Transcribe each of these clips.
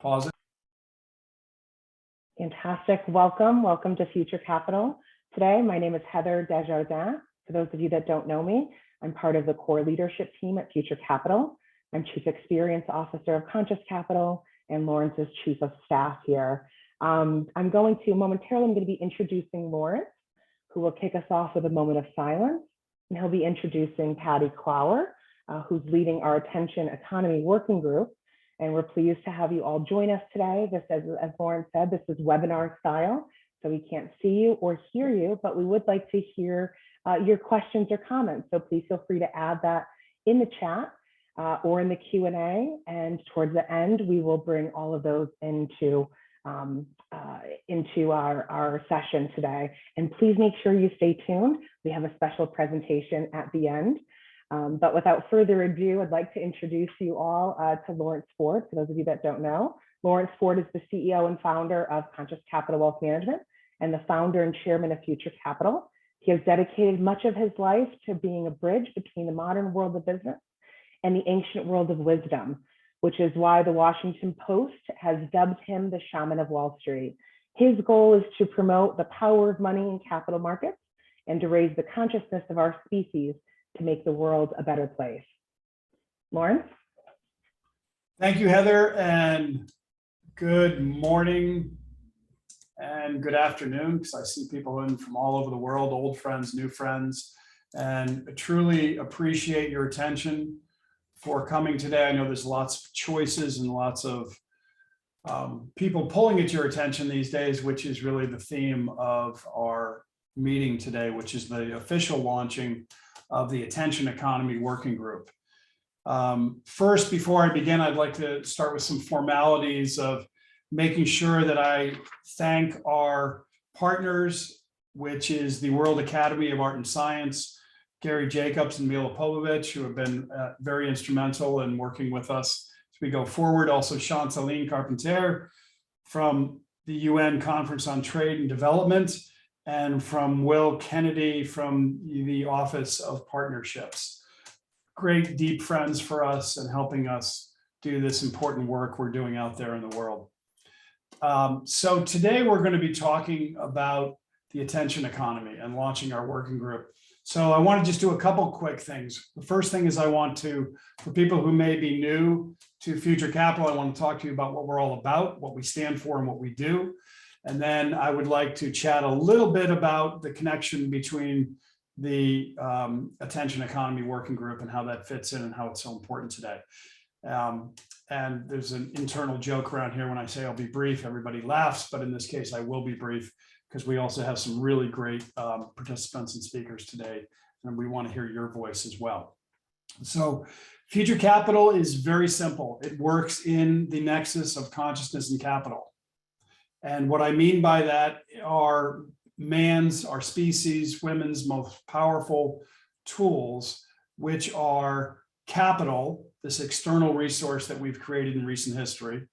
Pause it. Fantastic. Welcome to Future Capital. Today, my name is Heather Desjardins. For those of you that don't know me, I'm part of the core leadership team at Future Capital. I'm Chief Experience Officer of Conscious Capital, and Lawrence is Chief of Staff here. I'm going to be introducing Lawrence, who will kick us off with a moment of silence, and he'll be introducing Patty Clower, who's leading our Attention Economy Working Group. And we're pleased to have you all join us today. This, as Lawrence said, this is webinar style, so we can't see you or hear you, but we would like to hear your questions or comments. So please feel free to add that in the chat or in the Q&A. And towards the end, we will bring all of those into our session today. And please make sure you stay tuned. We have a special presentation at the end. But without further ado, I'd like to introduce you all to Lawrence Ford. For those of you that don't know, Lawrence Ford is the CEO and founder of Conscious Capital Wealth Management and the founder and chairman of Future Capital. He has dedicated much of his life to being a bridge between the modern world of business and the ancient world of wisdom, which is why the Washington Post has dubbed him the Shaman of Wall Street. His goal is to promote the power of money in capital markets and to raise the consciousness of our species to make the world a better place. Lawrence? Thank you, Heather, and good morning and good afternoon, because I see people in from all over the world, old friends, new friends, and I truly appreciate your attention for coming today. I know there's lots of choices and lots of people pulling at your attention these days, which is really the theme of our meeting today, which is the official launching of the Attention Economy Working Group. First, before I begin, I'd like to start with some formalities of making sure that I thank our partners, which is the World Academy of Art and Science, Gary Jacobs and Mila Povovich, who have been very instrumental in working with us as we go forward. Also, Chantaline Carpentier from the UN Conference on Trade and Development, and from Will Kennedy from the Office of Partnerships. Great deep friends for us and helping us do this important work we're doing out there in the world. So today we're going to be talking about the attention economy and launching our working group. So I want to just do a couple quick things. The first thing is I want to, for people who may be new to Future Capital, I want to talk to you about what we're all about, what we stand for and what we do. And then I would like to chat a little bit about the connection between the Attention Economy Working Group and how that fits in and how it's so important today. And there's an internal joke around here when I say I'll be brief, everybody laughs, but in this case I will be brief because we also have some really great participants and speakers today, and we want to hear your voice as well. So Future Capital is very simple. It works in the nexus of consciousness and capital. And what I mean by that are our species, women's most powerful tools, which are capital, this external resource that we've created in recent history,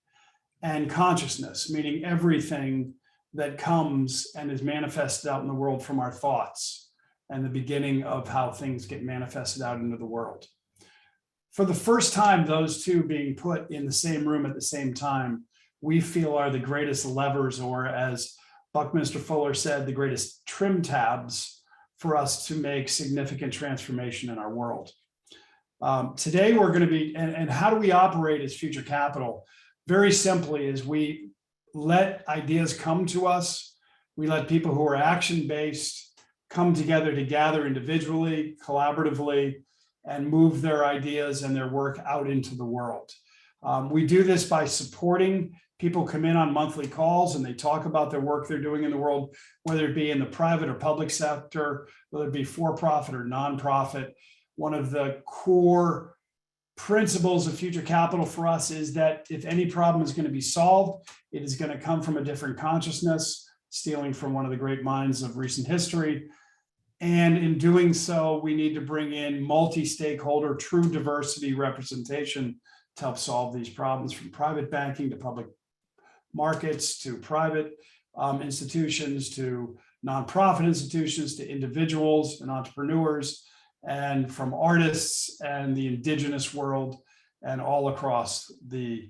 and consciousness, meaning everything that comes and is manifested out in the world from our thoughts and the beginning of how things get manifested out into the world. For the first time, those two being put in the same room at the same time, we feel are the greatest levers, or as Buckminster Fuller said, the greatest trim tabs for us to make significant transformation in our world. Today we're going to be, and how do we operate as Future Capital? Very simply is we let ideas come to us. We let people who are action-based come together to gather individually, collaboratively, and move their ideas and their work out into the world. We do this by supporting. People come in on monthly calls and they talk about their work they're doing in the world, whether it be in the private or public sector, whether it be for-profit or nonprofit. One of the core principles of Future Capital for us is that if any problem is going to be solved, it is going to come from a different consciousness, stealing from one of the great minds of recent history. And in doing so, we need to bring in multi-stakeholder, true diversity representation to help solve these problems, from private banking to public markets to private institutions to nonprofit institutions to individuals and entrepreneurs, and from artists and the indigenous world and all across the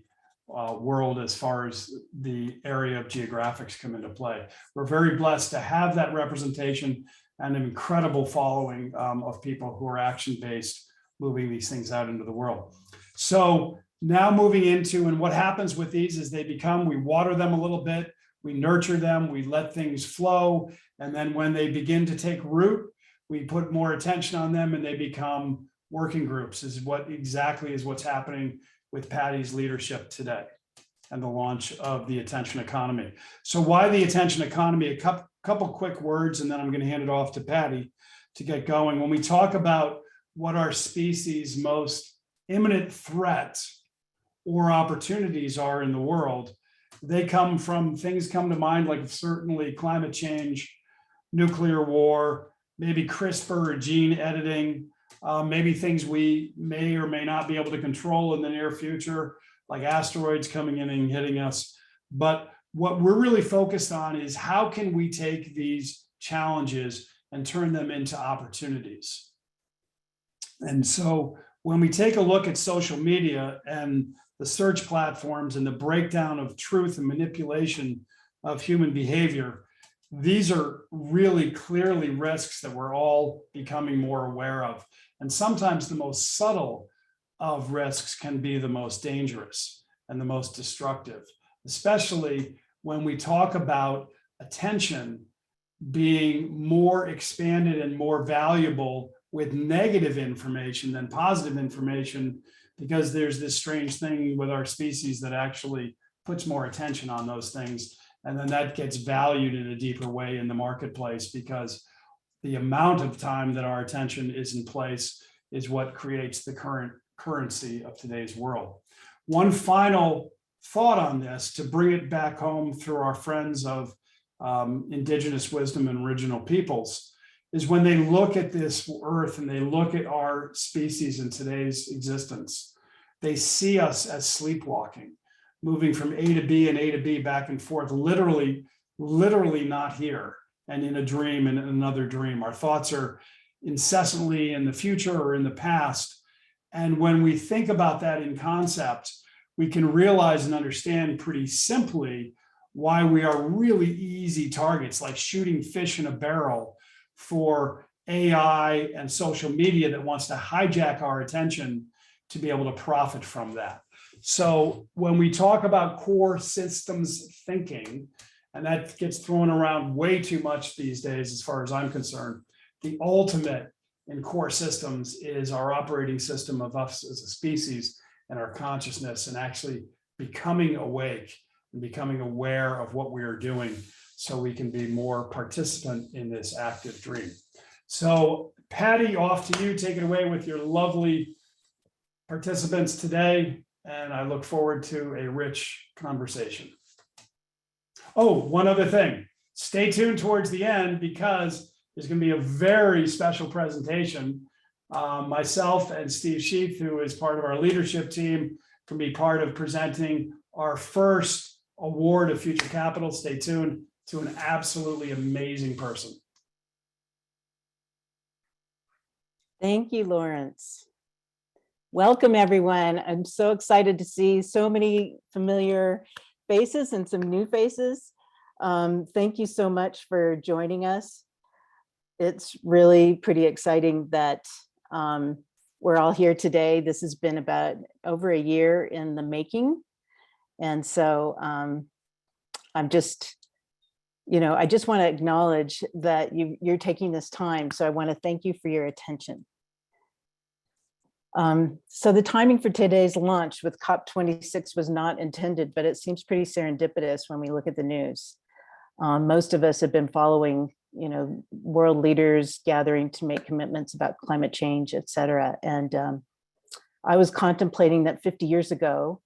world as far as the area of geographics come into play. We're very blessed to have that representation and an incredible following of people who are action-based, moving these things out into the world. So now moving into, and what happens with these is they become, we water them a little bit, we nurture them, we let things flow, and then when they begin to take root, we put more attention on them and they become working groups, is what exactly is what's happening with Patty's leadership today and the launch of the attention economy. So why the attention economy? A couple quick words, and then I'm going to hand it off to Patty to get going. When we talk about what our species' most imminent threat or opportunities are in the world, they come from, things come to mind like certainly climate change, nuclear war, maybe CRISPR or gene editing, maybe things we may or may not be able to control in the near future, like asteroids coming in and hitting us. But what we're really focused on is how can we take these challenges and turn them into opportunities? And so when we take a look at social media and the search platforms and the breakdown of truth and manipulation of human behavior, these are really clearly risks that we're all becoming more aware of. And sometimes the most subtle of risks can be the most dangerous and the most destructive, especially when we talk about attention being more expanded and more valuable with negative information than positive information, because there's this strange thing with our species that actually puts more attention on those things. And then that gets valued in a deeper way in the marketplace, because the amount of time that our attention is in place is what creates the current currency of today's world. One final thought on this, to bring it back home through our friends of indigenous wisdom and original peoples, is when they look at this earth and they look at our species in today's existence, they see us as sleepwalking, moving from A to B and A to B back and forth, literally not here, and in a dream and in another dream. Our thoughts are incessantly in the future or in the past. And when we think about that in concept, we can realize and understand pretty simply why we are really easy targets, like shooting fish in a barrel for AI and social media that wants to hijack our attention to be able to profit from that. So when we talk about core systems thinking, and that gets thrown around way too much these days, as far as I'm concerned, the ultimate in core systems is our operating system of us as a species and our consciousness, and actually becoming awake and becoming aware of what we are doing so we can be more participant in this active dream. So Patty, off to you. Take it away with your lovely participants today. And I look forward to a rich conversation. Oh, one other thing. Stay tuned towards the end, because there's going to be a very special presentation. Myself and Steve Sheath, who is part of our leadership team, can be part of presenting our first award of Future Capital. Stay tuned to an absolutely amazing person. Thank you, Lawrence. Welcome, everyone. I'm so excited to see so many familiar faces and some new faces. Thank you so much for joining us. It's really pretty exciting that we're all here today. This has been about over a year in the making. And so I'm just, I just want to acknowledge that you're taking this time. So I want to thank you for your attention. So the timing for today's launch with COP26 was not intended, but it seems pretty serendipitous when we look at the news. Most of us have been following, world leaders gathering to make commitments about climate change, et cetera. And I was contemplating that 50 years ago,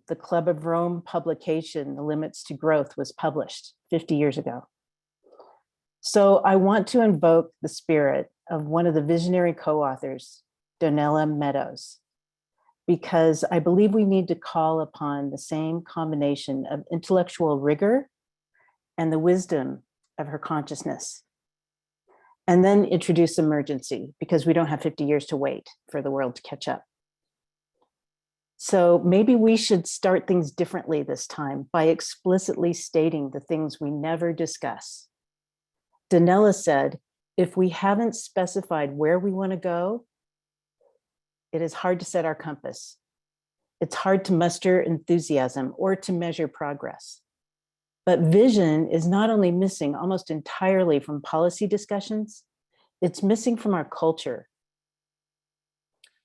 the Club of Rome publication, The Limits to Growth, was published 50 years ago. So I want to invoke the spirit of one of the visionary co-authors, Donella Meadows, because I believe we need to call upon the same combination of intellectual rigor and the wisdom of her consciousness, and then introduce emergency, because we don't have 50 years to wait for the world to catch up. So maybe we should start things differently this time by explicitly stating the things we never discuss. Danella said, if we haven't specified where we want to go, it is hard to set our compass. It's hard to muster enthusiasm or to measure progress. But vision is not only missing almost entirely from policy discussions, it's missing from our culture.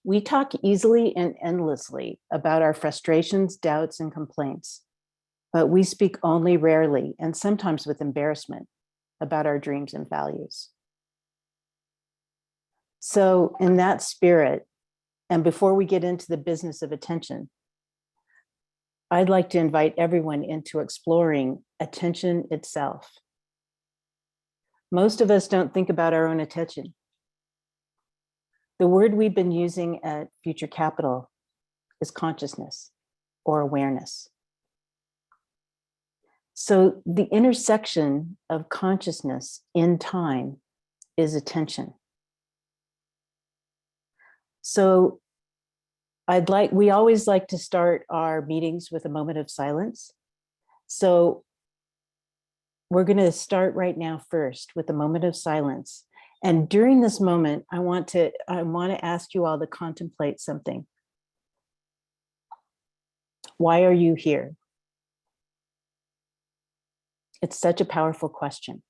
We talk easily and endlessly about our frustrations, doubts, and complaints, but we speak only rarely and sometimes with embarrassment about our dreams and values. So in that spirit, and before we get into the business of attention, I'd like to invite everyone into exploring attention itself. Most of us don't think about our own attention. The word we've been using at Future Capital is consciousness or awareness. So the intersection of consciousness in time is attention. So we always like to start our meetings with a moment of silence. So we're going to start right now first with a moment of silence. And during this moment, I want to ask you all to contemplate something. Why are you here? It's such a powerful question.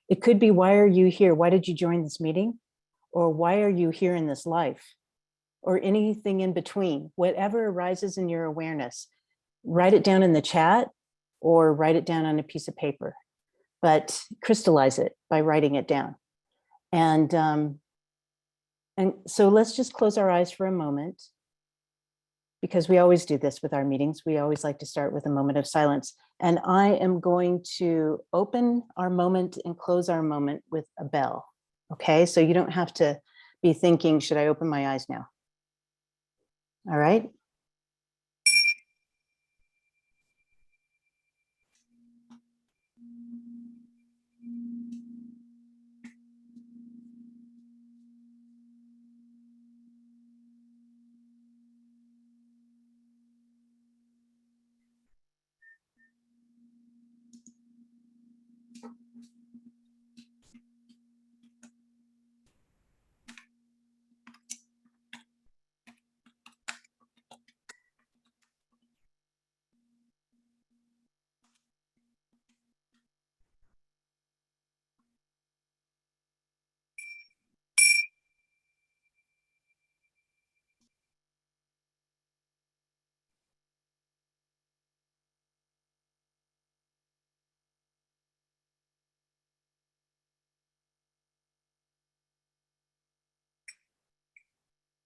It could be, why are you here? Why did you join this meeting? Or why are you here in this life? Or anything in between, whatever arises in your awareness, write it down in the chat or write it down on a piece of paper, but crystallize it by writing it down. And so let's just close our eyes for a moment, because we always do this with our meetings. We always like to start with a moment of silence. And I am going to open our moment and close our moment with a bell. Okay, so you don't have to be thinking, should I open my eyes now? All right.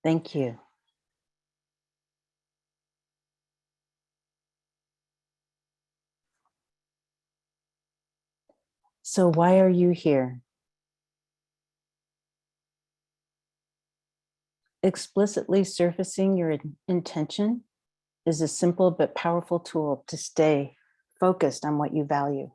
Thank you. So why are you here? Explicitly surfacing your intention is a simple but powerful tool to stay focused on what you value.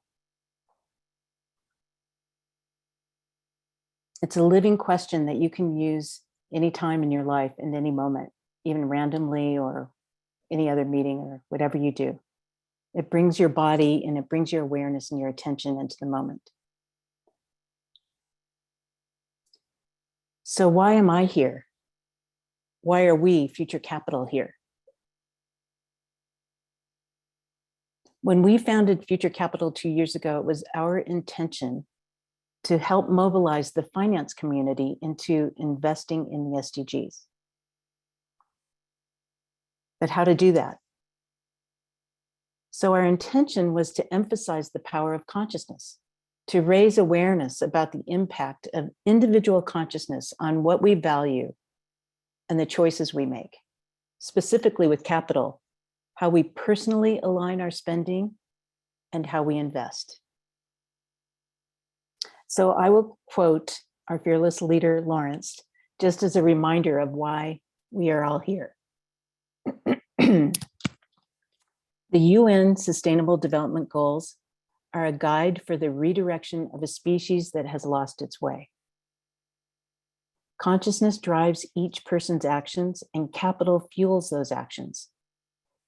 It's a living question that you can use anytime in your life, in any moment, even randomly or any other meeting or whatever you do. It brings your body and it brings your awareness and your attention into the moment. So why am I here? Why are we, Future Capital, here? When we founded Future Capital 2 years ago, it was our intention to help mobilize the finance community into investing in the SDGs. But how to do that? So our intention was to emphasize the power of consciousness, to raise awareness about the impact of individual consciousness on what we value and the choices we make, specifically with capital, how we personally align our spending and how we invest. So I will quote our fearless leader, Lawrence, just as a reminder of why we are all here. The UN Sustainable Development Goals are a guide for the redirection of a species that has lost its way. Consciousness drives each person's actions, and capital fuels those actions.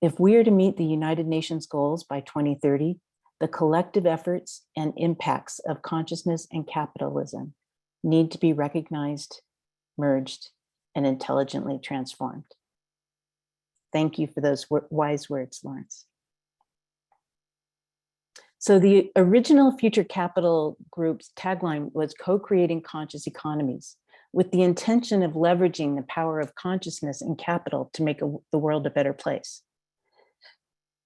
If we are to meet the United Nations goals by 2030, the collective efforts and impacts of consciousness and capitalism need to be recognized, merged, and intelligently transformed. Thank you for those wise words, Lawrence. So the original Future Capital Group's tagline was co-creating conscious economies, with the intention of leveraging the power of consciousness and capital to make the world a better place.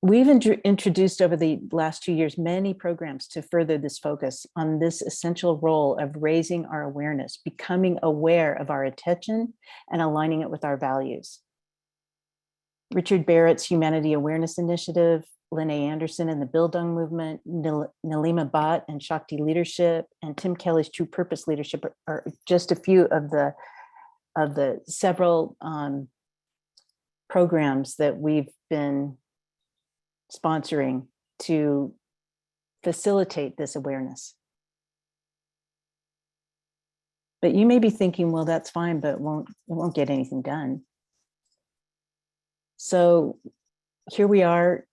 We've introduced over the last 2 years many programs to further this focus on this essential role of raising our awareness, becoming aware of our attention and aligning it with our values. Richard Barrett's Humanity Awareness Initiative, Lene Anderson and the Bildung Movement, Nalima Bhatt and Shakti Leadership, and Tim Kelly's True Purpose Leadership are just a few of the several programs that we've been sponsoring to facilitate this awareness. But you may be thinking, well, that's fine, but it won't get anything done. So here we are.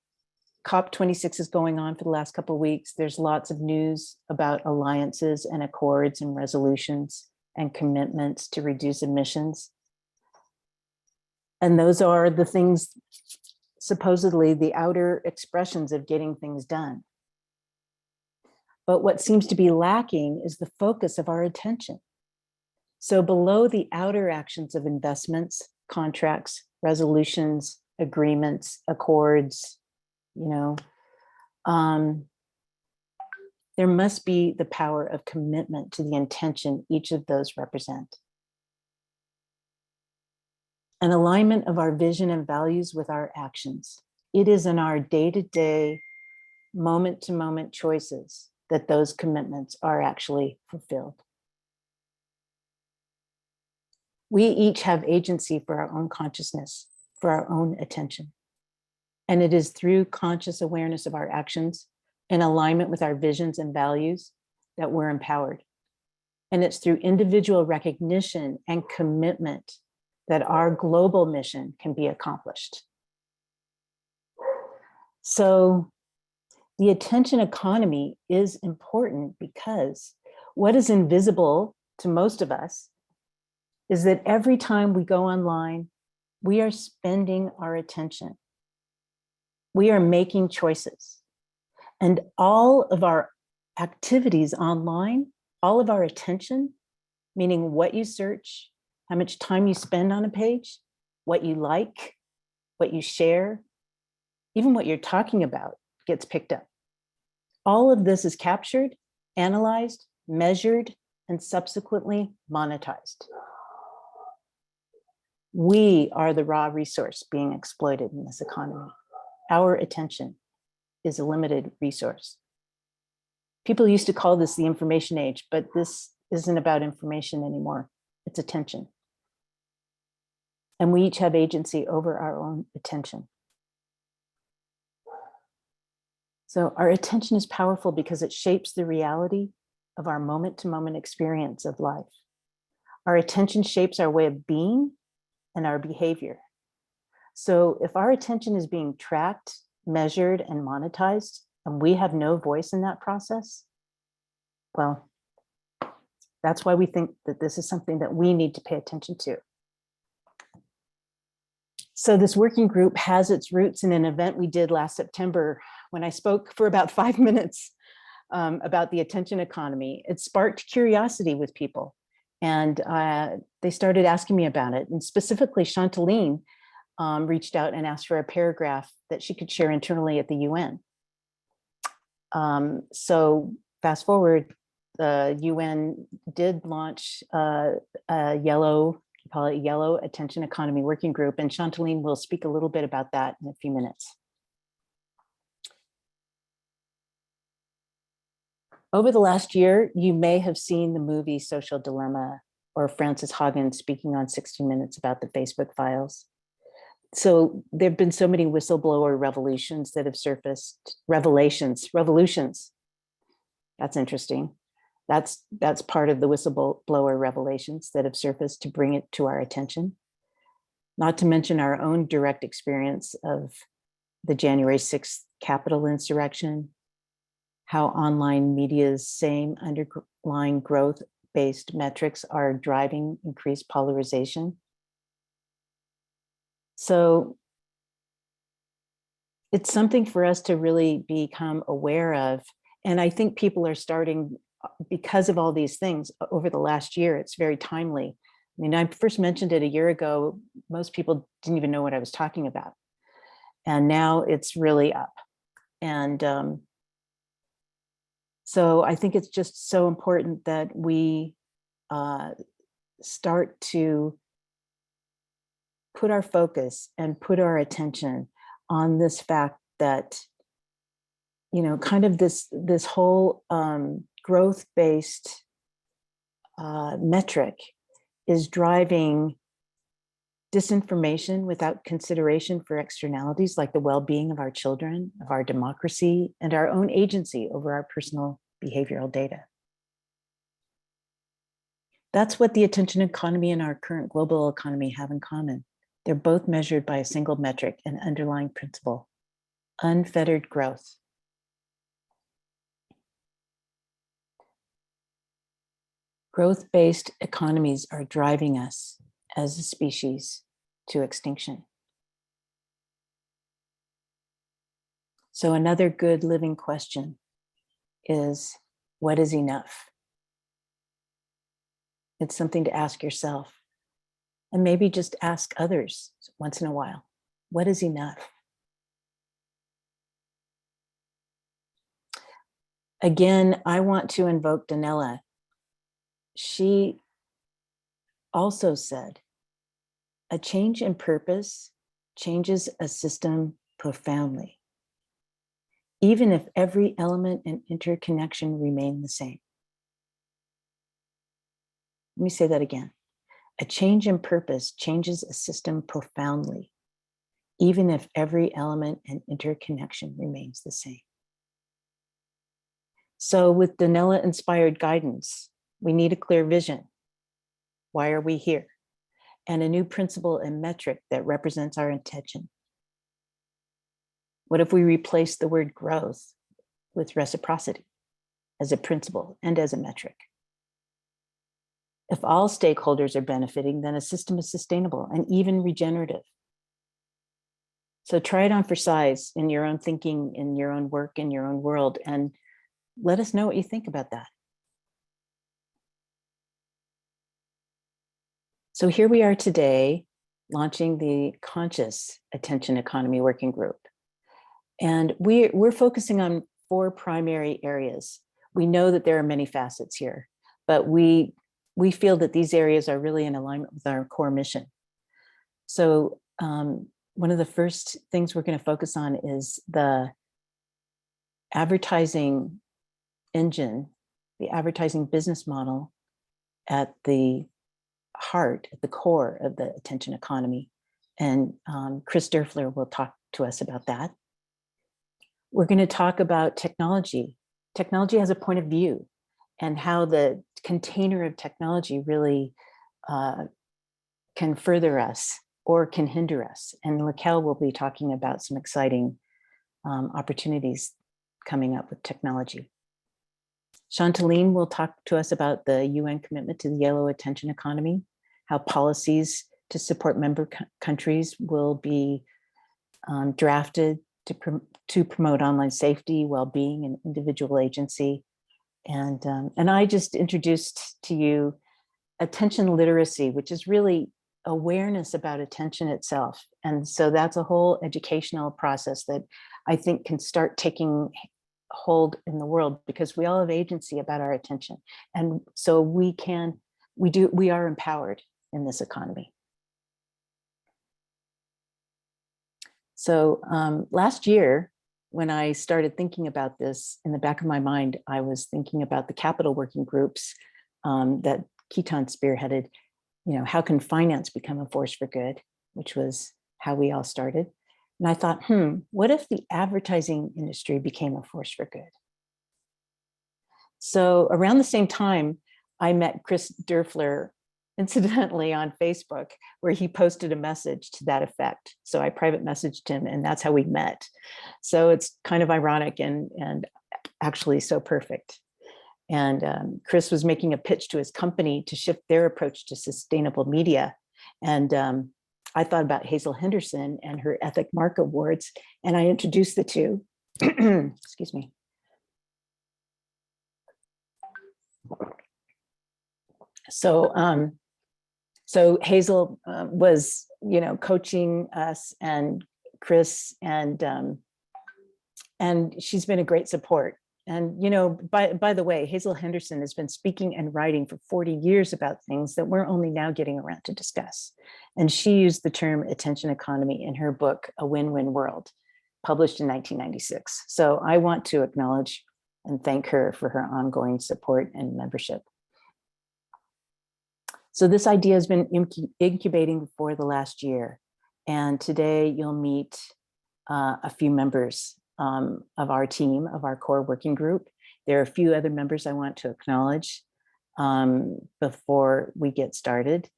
COP26 is going on for the last couple of weeks. There's lots of news about alliances and accords and resolutions and commitments to reduce emissions. And those are the things, supposedly the outer expressions of getting things done. But what seems to be lacking is the focus of our attention. So below the outer actions of investments, contracts, resolutions, agreements, accords, there must be the power of commitment to the intention each of those represent. An alignment of our vision and values with our actions. It is in our day-to-day, moment-to-moment choices that those commitments are actually fulfilled. We each have agency for our own consciousness, for our own attention. And it is through conscious awareness of our actions in alignment with our visions and values that we're empowered. And it's through individual recognition and commitment that our global mission can be accomplished. So the attention economy is important because what is invisible to most of us is that every time we go online, we are spending our attention. We are making choices. And all of our activities online, all of our attention, meaning what you search, how much time you spend on a page, what you like, what you share, even what you're talking about gets picked up. All of this is captured, analyzed, measured, and subsequently monetized. We are the raw resource being exploited in this economy. Our attention is a limited resource. People used to call this the information age, but this isn't about information anymore. It's attention. And we each have agency over our own attention. So our attention is powerful because it shapes the reality of our moment-to-moment experience of life. Our attention shapes our way of being and our behavior. So if our attention is being tracked, measured, and monetized, and we have no voice in that process, well, that's why we think that this is something that we need to pay attention to. So this working group has its roots in an event we did last September when I spoke for about 5 minutes about the attention economy. It sparked curiosity with people, and they started asking me about it. And specifically, Chantaline reached out and asked for a paragraph that she could share internally at the UN. So fast forward, the UN did launch a yellow attention economy working group, and Chantaline will speak a little bit about that in a few minutes. Over the last year, you may have seen the movie Social Dilemma or Frances Haugen speaking on 60 Minutes about the Facebook files. So there have been so many whistleblower revolutions that have surfaced, revolutions. That's interesting. That's part of the whistleblower revelations that have surfaced to bring it to our attention. Not to mention our own direct experience of the January 6th Capitol insurrection, how online media's same underlying growth-based metrics are driving increased polarization. So it's something for us to really become aware of. And I think people are starting, because of all these things over the last year, it's very timely. I mean, I first mentioned it a year ago. Most people didn't even know what I was talking about. And now it's really up. And so I think it's just so important that we start to put our focus and put our attention on this fact that, you know, kind of this whole growth-based metric is driving disinformation without consideration for externalities like the well-being of our children, of our democracy, and our own agency over our personal behavioral data. That's what the attention economy and our current global economy have in common. They're both measured by a single metric and underlying principle: unfettered growth. Growth-based economies are driving us as a species to extinction. So another good living question is, what is enough? It's something to ask yourself, and maybe just ask others once in a while. What is enough? Again, I want to invoke Danella. She also said, a change in purpose changes a system profoundly, even if every element and interconnection remain the same. Let me say that again. A change in purpose changes a system profoundly, even if every element and interconnection remains the same. So with Danella-inspired guidance, we need a clear vision. Why are we here? And a new principle and metric that represents our intention. What if we replace the word growth with reciprocity as a principle and as a metric? If all stakeholders are benefiting, then a system is sustainable and even regenerative. So try it on for size in your own thinking, in your own work, in your own world, and let us know what you think about that. So here we are today, launching the Conscious Attention Economy Working Group. And we're focusing on 4 primary areas. We know that there are many facets here, but we feel that these areas are really in alignment with our core mission. So one of the first things we're going to focus on is the advertising engine, the advertising business model at the heart, at the core of the attention economy. And Chris Derfler will talk to us about that. We're going to talk about technology. Technology has a point of view and how the container of technology really can further us or can hinder us. And Laquelle will be talking about some exciting opportunities coming up with technology. Chantaline will talk to us about the UN commitment to the yellow attention economy, how policies to support member countries will be drafted to promote online safety, well-being, and individual agency. And I just introduced to you attention literacy, which is really awareness about attention itself. And so that's a whole educational process that I think can start taking hold in the world, because we all have agency about our attention. And so we are empowered in this economy. So last year, when I started thinking about this, in the back of my mind, I was thinking about the capital working groups that Keaton spearheaded. You know, how can finance become a force for good, which was how we all started. And I thought, what if the advertising industry became a force for good? So around the same time, I met Chris Derfler incidentally on Facebook, where he posted a message to that effect. So I private messaged him, and that's how we met. So it's kind of ironic and actually so perfect. And Chris was making a pitch to his company to shift their approach to sustainable media. And I thought about Hazel Henderson and her Ethic Mark Awards, and I introduced the two. Excuse me. So, so Hazel was, coaching us and Chris, and she's been a great support. And, by the way, Hazel Henderson has been speaking and writing for 40 years about things that we're only now getting around to discuss. And she used the term attention economy in her book, A Win-Win World, published in 1996. So I want to acknowledge and thank her for her ongoing support and membership. So this idea has been incubating for the last year. And today you'll meet a few members of our team, of our core working group. There are a few other members I want to acknowledge before we get started.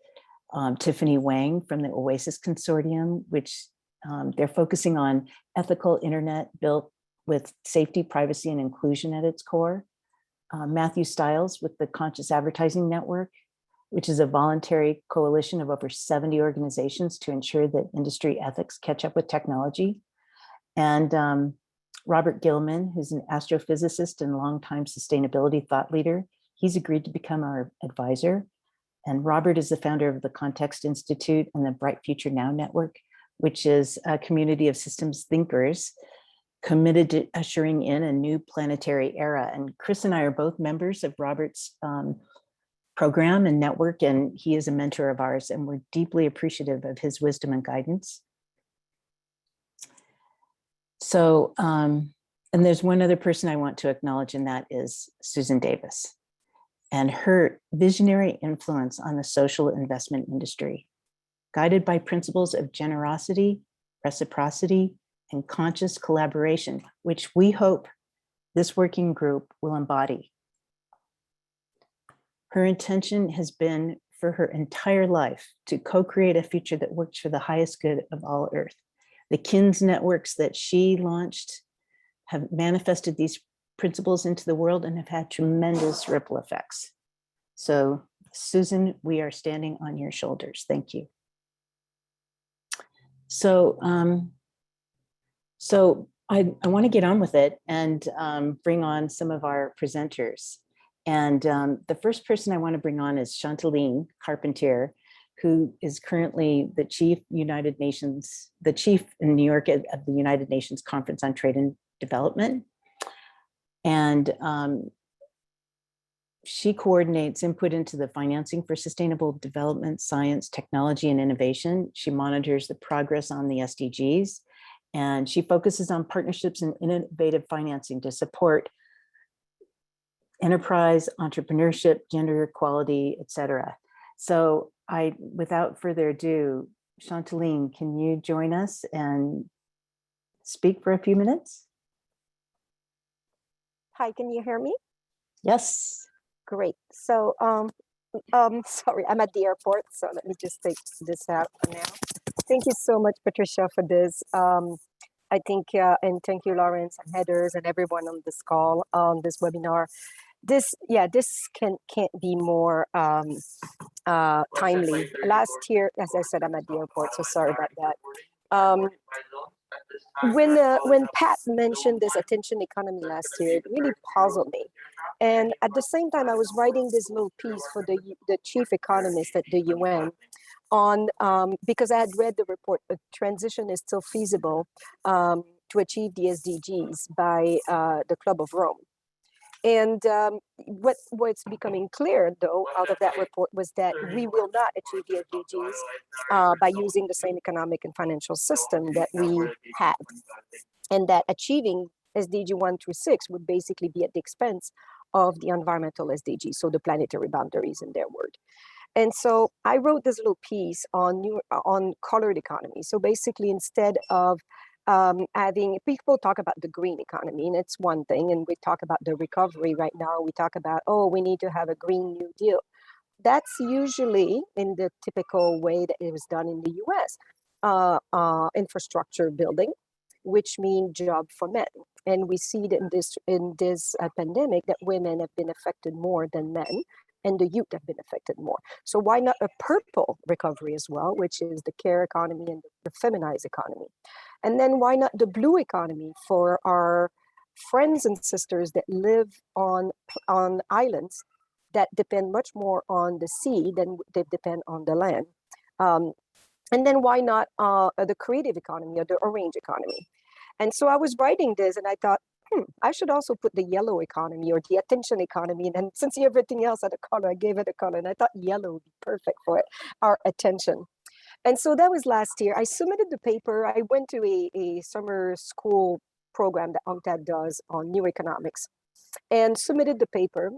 Tiffany Wang from the Oasis Consortium, which they're focusing on ethical internet built with safety, privacy, and inclusion at its core. Matthew Stiles with the Conscious Advertising Network, which is a voluntary coalition of over 70 organizations to ensure that industry ethics catch up with technology. And Robert Gilman, who's an astrophysicist and longtime sustainability thought leader, he's agreed to become our advisor. And Robert is the founder of the Context Institute and the Bright Future Now Network, which is a community of systems thinkers committed to ushering in a new planetary era. And Chris and I are both members of Robert's program and network, and he is a mentor of ours, and we're deeply appreciative of his wisdom and guidance. So, and there's one other person I want to acknowledge, and that is Susan Davis and her visionary influence on the social investment industry, guided by principles of generosity, reciprocity, and conscious collaboration, which we hope this working group will embody. Her intention has been for her entire life to co-create a future that works for the highest good of all Earth. The KINS networks that she launched have manifested these principles into the world and have had tremendous ripple effects. So, Susan, we are standing on your shoulders. Thank you. So, I want to get on with it and bring on some of our presenters. And the first person I want to bring on is Chantaline Carpentier, who is currently the chief in New York of the United Nations Conference on Trade and Development. And she coordinates input into the financing for sustainable development, science, technology, and innovation. She monitors the progress on the SDGs, and she focuses on partnerships and innovative financing to support enterprise, entrepreneurship, gender equality, et cetera. So without further ado, Chantaline, can you join us and speak for a few minutes? Hi, can you hear me? Yes. Great. So, sorry, I'm at the airport, so let me just take this out for now. Thank you so much, Patricia, for this. I think, and thank you, Lawrence and Heathers and everyone on this call, on this webinar. This can't be more timely. Last year, as I said, I'm at the airport, so sorry about that. When Pat mentioned this attention economy last year, it really puzzled me. And at the same time, I was writing this little piece for the chief economist at the UN on, because I had read the report, a transition is still feasible to achieve the SDGs by the Club of Rome. And what's becoming clear, though, out of that report was that we will not achieve the SDGs by using the same economic and financial system that we have. And that achieving SDG 1 through 6 would basically be at the expense of the environmental SDGs, so the planetary boundaries in their word. And so I wrote this little piece on colored economy. So basically, instead of having people talk about the green economy, and it's one thing, and we talk about the recovery right now. We talk about, oh, we need to have a Green New Deal. That's usually in the typical way that it was done in the US, infrastructure building, which means job for men. And we see that in this pandemic that women have been affected more than men, and the youth have been affected more. So why not a purple recovery as well, which is the care economy and the feminized economy? And then why not the blue economy for our friends and sisters that live on islands that depend much more on the sea than they depend on the land? And then why not the creative economy or the orange economy? And so I was writing this and I thought, I should also put the yellow economy or the attention economy. And since everything else had a color, I gave it a color. And I thought yellow would be perfect for it, our attention. And so that was last year. I submitted the paper. I went to a summer school program that UNCTAD does on new economics and submitted the paper.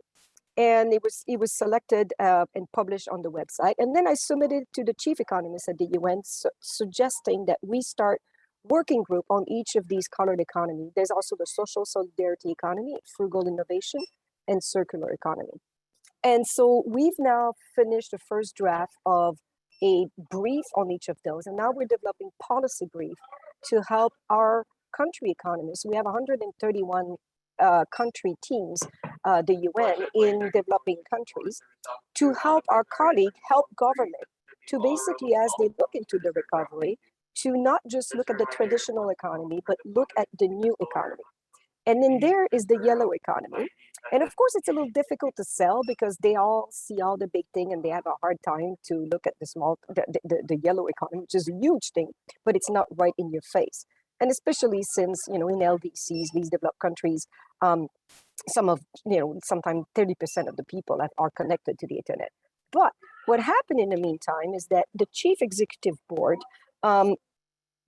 And it was selected and published on the website. And then I submitted to the chief economist at the UN, suggesting that we start working group on each of these colored economy. There's also the social solidarity economy, frugal innovation, and circular economy. And so we've now finished the first draft of a brief on each of those. And now we're developing policy brief to help our country economists. We have 131 country teams, the UN in developing countries, to help our colleague help government to basically, as they look into the recovery, to not just look at the traditional economy, but look at the new economy. And then there is the yellow economy. And of course, it's a little difficult to sell because they all see all the big thing and they have a hard time to look at the yellow economy, which is a huge thing, but it's not right in your face. And especially since, in LDCs, these developed countries, sometimes 30% of the people are connected to the internet. But what happened in the meantime is that the chief executive board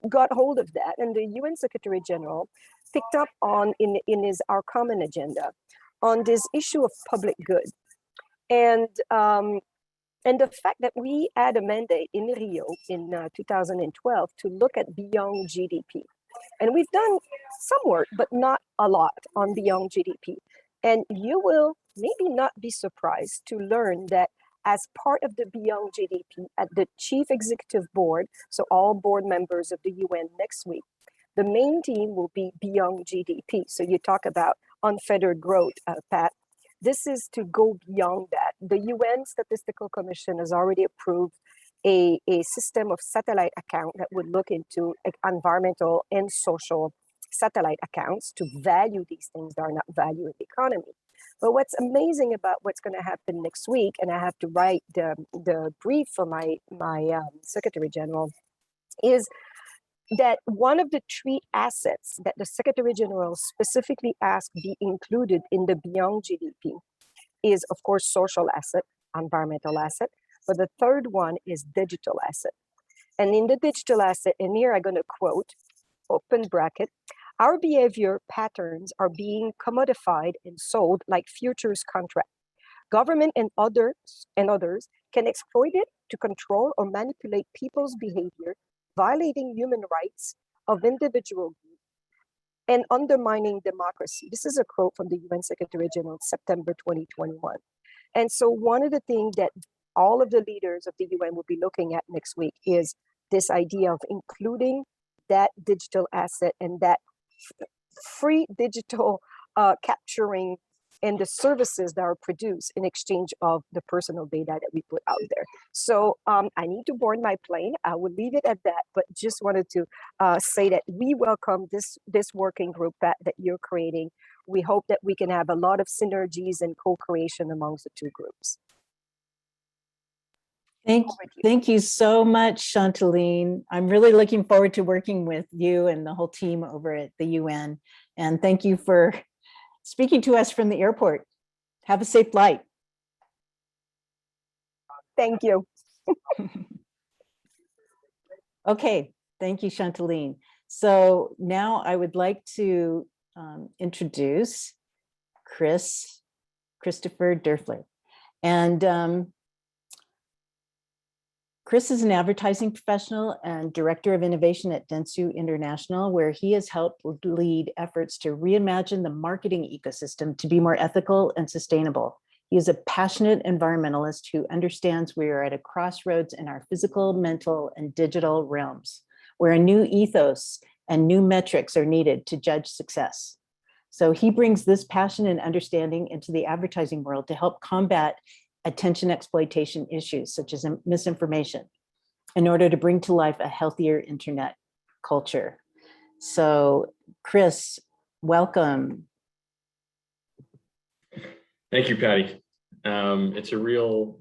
got hold of that, and the UN Secretary General picked up on in our common agenda on this issue of public good, and the fact that we had a mandate in Rio in 2012 to look at beyond GDP, and we've done some work, but not a lot on beyond GDP. And you will maybe not be surprised to learn that as part of the Beyond GDP at the Chief Executive Board, so all board members of the UN next week, the main theme will be Beyond GDP. So you talk about unfettered growth, Pat. This is to go beyond that. The UN Statistical Commission has already approved a system of satellite account that would look into environmental and social satellite accounts to value these things that are not valued in the economy. But what's amazing about what's going to happen next week, and I have to write the brief for my Secretary General, is that one of the three assets that the Secretary General specifically asked be included in the Beyond GDP is, of course, social asset, environmental asset, but the third one is digital asset. And in the digital asset, and here I'm going to quote, open bracket, our behavior patterns are being commodified and sold like futures contract. Government and others can exploit it to control or manipulate people's behavior, violating human rights of individual groups and undermining democracy. This is a quote from the UN Secretary General, September 2021. And so one of the things that all of the leaders of the UN will be looking at next week is this idea of including that digital asset and that free digital capturing and the services that are produced in exchange of the personal data that we put out there. So I need to board my plane. I will leave it at that, but just wanted to say that we welcome this working group that you're creating. We hope that we can have a lot of synergies and co-creation amongst the two groups. Thank you so much, Chantaline. I'm really looking forward to working with you and the whole team over at the UN. And thank you for speaking to us from the airport. Have a safe flight. Thank you. Okay, thank you, Chantaline. So now I would like to introduce Christopher Derfler. And Chris is an advertising professional and director of innovation at Dentsu International, where he has helped lead efforts to reimagine the marketing ecosystem to be more ethical and sustainable. He is a passionate environmentalist who understands we are at a crossroads in our physical, mental, and digital realms, where a new ethos and new metrics are needed to judge success. So he brings this passion and understanding into the advertising world to help combat attention exploitation issues such as misinformation in order to bring to life a healthier internet culture. So Chris, welcome. Thank you, Patty. It's a real,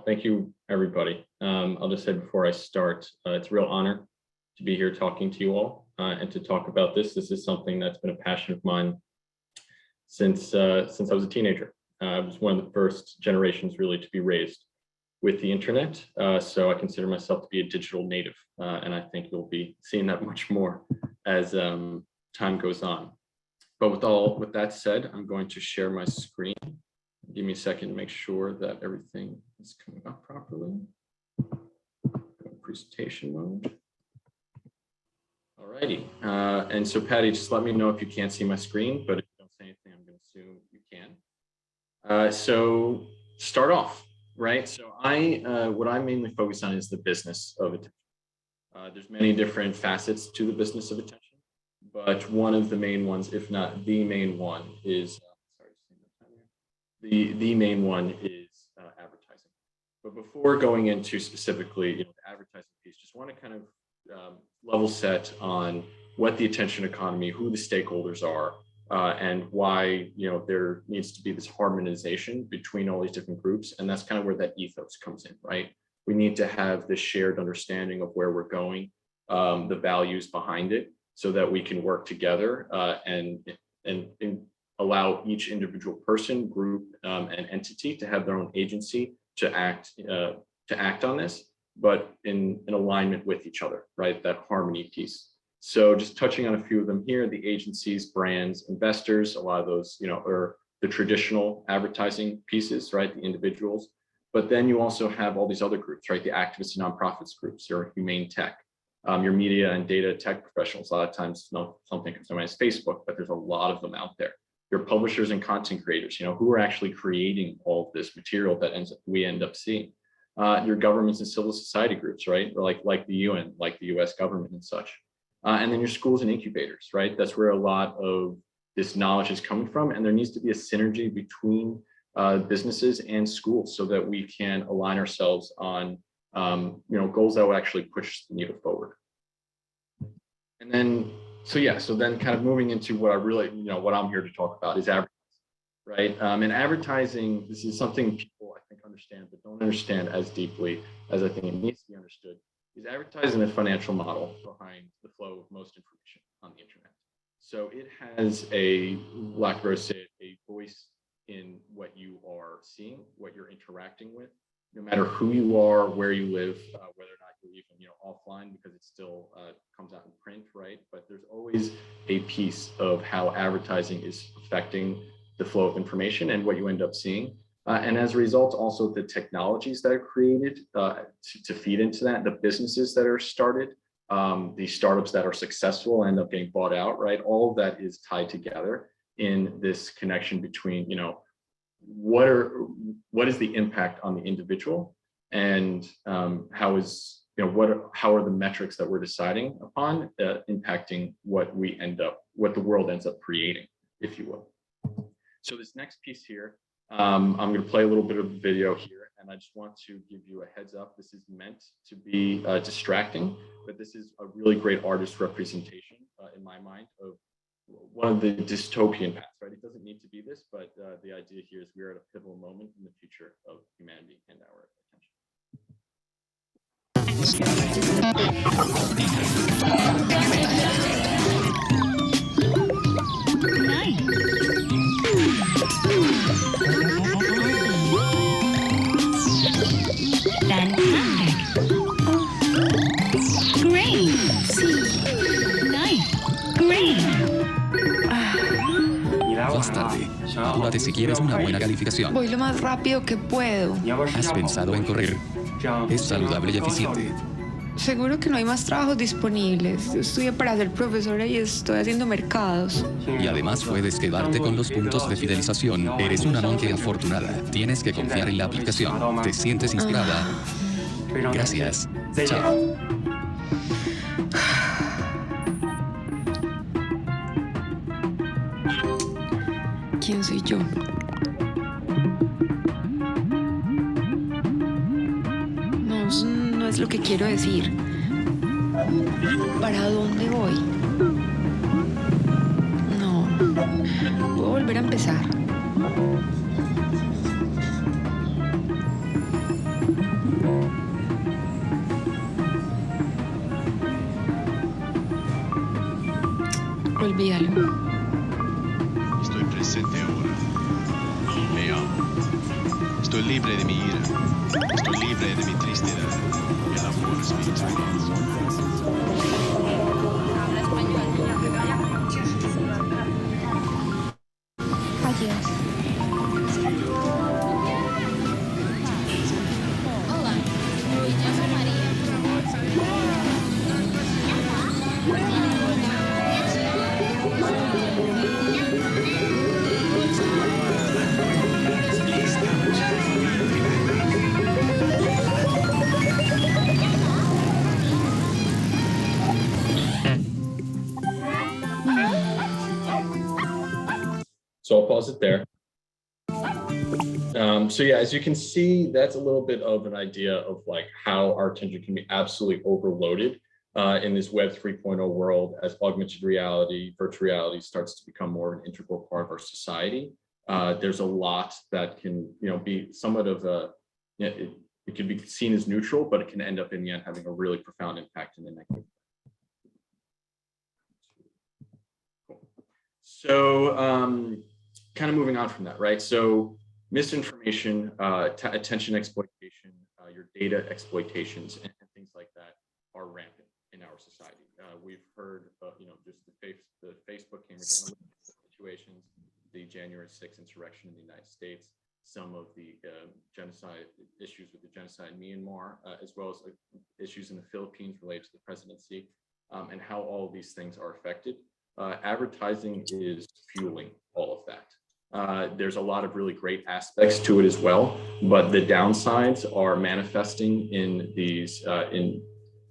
thank you, everybody. I'll just say before I start, it's a real honor to be here talking to you all and to talk about this. This is something that's been a passion of mine since I was a teenager. I was one of the first generations really to be raised with the internet. So I consider myself to be a digital native. And I think you'll be seeing that much more as time goes on. But with that said, I'm going to share my screen. Give me a second to make sure that everything is coming up properly. Presentation mode. All righty. And so Patty, just let me know if you can't see my screen, but if you don't say anything, I'm going to assume you can. So start off, right? So what I mainly focus on is the business of attention. There's many different facets to the business of attention, but one of the main ones, if not the main one, is the main one is advertising. But before going into specifically the advertising piece, just want to kind of level set on what the attention economy, who the stakeholders are, and why there needs to be this harmonization between all these different groups. And that's kind of where that ethos comes in, right? We need to have this shared understanding of where we're going, the values behind it, so that we can work together and allow each individual person, group, and entity to have their own agency to act on this, but in alignment with each other, right? That harmony piece. So just touching on a few of them here, the agencies, brands, investors, a lot of those, are the traditional advertising pieces, right? The individuals. But then you also have all these other groups, right? The activists and nonprofits groups, your humane tech, your media and data tech professionals. A lot of times, something comes to mind as Facebook, but there's a lot of them out there. Your publishers and content creators, who are actually creating all of this material that we end up seeing. Your governments and civil society groups, right? Or like the UN, like the US government and such. And then your schools and incubators, right? That's where a lot of this knowledge is coming from. And there needs to be a synergy between businesses and schools so that we can align ourselves on goals that will actually push the needle forward. And then, so then kind of moving into what I really, what I'm here to talk about is advertising, right? And advertising, this is something people I think understand, but don't understand as deeply as I think it needs to be understood, is advertising the financial model behind the flow of most information on the internet. So it has a voice in what you are seeing, what you're interacting with, no matter who you are, where you live, whether or not you're even offline, because it still comes out in print, right? But there's always a piece of how advertising is affecting the flow of information and what you end up seeing. And as a result, also the technologies that are created to feed into that, the businesses that are started, the startups that are successful end up getting bought out, right? All of that is tied together in this connection between, what is the impact on the individual, and how are the metrics that we're deciding upon impacting what the world ends up creating, if you will. So this next piece here, I'm going to play a little bit of the video here, and I just want to give you a heads up. This is meant to be distracting, but this is a really great artist representation in my mind of one of the dystopian paths, right? It doesn't need to be this, but the idea here is we're at a pivotal moment in the future of humanity and our Vas tarde. Apúrate si quieres una buena calificación. Voy lo más rápido que puedo. ¿Has pensado en correr? Es saludable y eficiente. Seguro que no hay más trabajos disponibles. Yo estudié para ser profesora y estoy haciendo mercados. Y además puedes quedarte con los puntos de fidelización. Eres una monje afortunada. Tienes que confiar en la aplicación. ¿Te sientes inspirada? Gracias. Chao. ¿Quién soy yo? No, eso no es lo que quiero decir. ¿Para dónde voy? No. Puedo volver a empezar. Olvídalo. Estoy presente ahora. Me amo. Estoy libre de mi ira. Estoy libre de mi tristeza. El amor es mi experiencia. Adiós. Olá, me chamo Maria. So I'll pause it there. So yeah, as you can see, that's a little bit of an idea of like how our attention can be absolutely overloaded in this Web 3.0 world as augmented reality, virtual reality starts to become more an integral part of our society. There's a lot that can, be somewhat of a, it can be seen as neutral, but it can end up in the end having a really profound impact in the negative. Cool. So kind of moving on from that, right? So misinformation, attention exploitation, your data exploitations, and things like that are rampant in our society. We've heard, just the Facebook Cambridge Analytica situations, the January 6th insurrection in the United States, some of the genocide issues with the genocide in Myanmar, as well as issues in the Philippines related to the presidency, and how all of these things are affected. Advertising is fueling all of that. There's a lot of really great aspects to it as well, but the downsides are manifesting in these in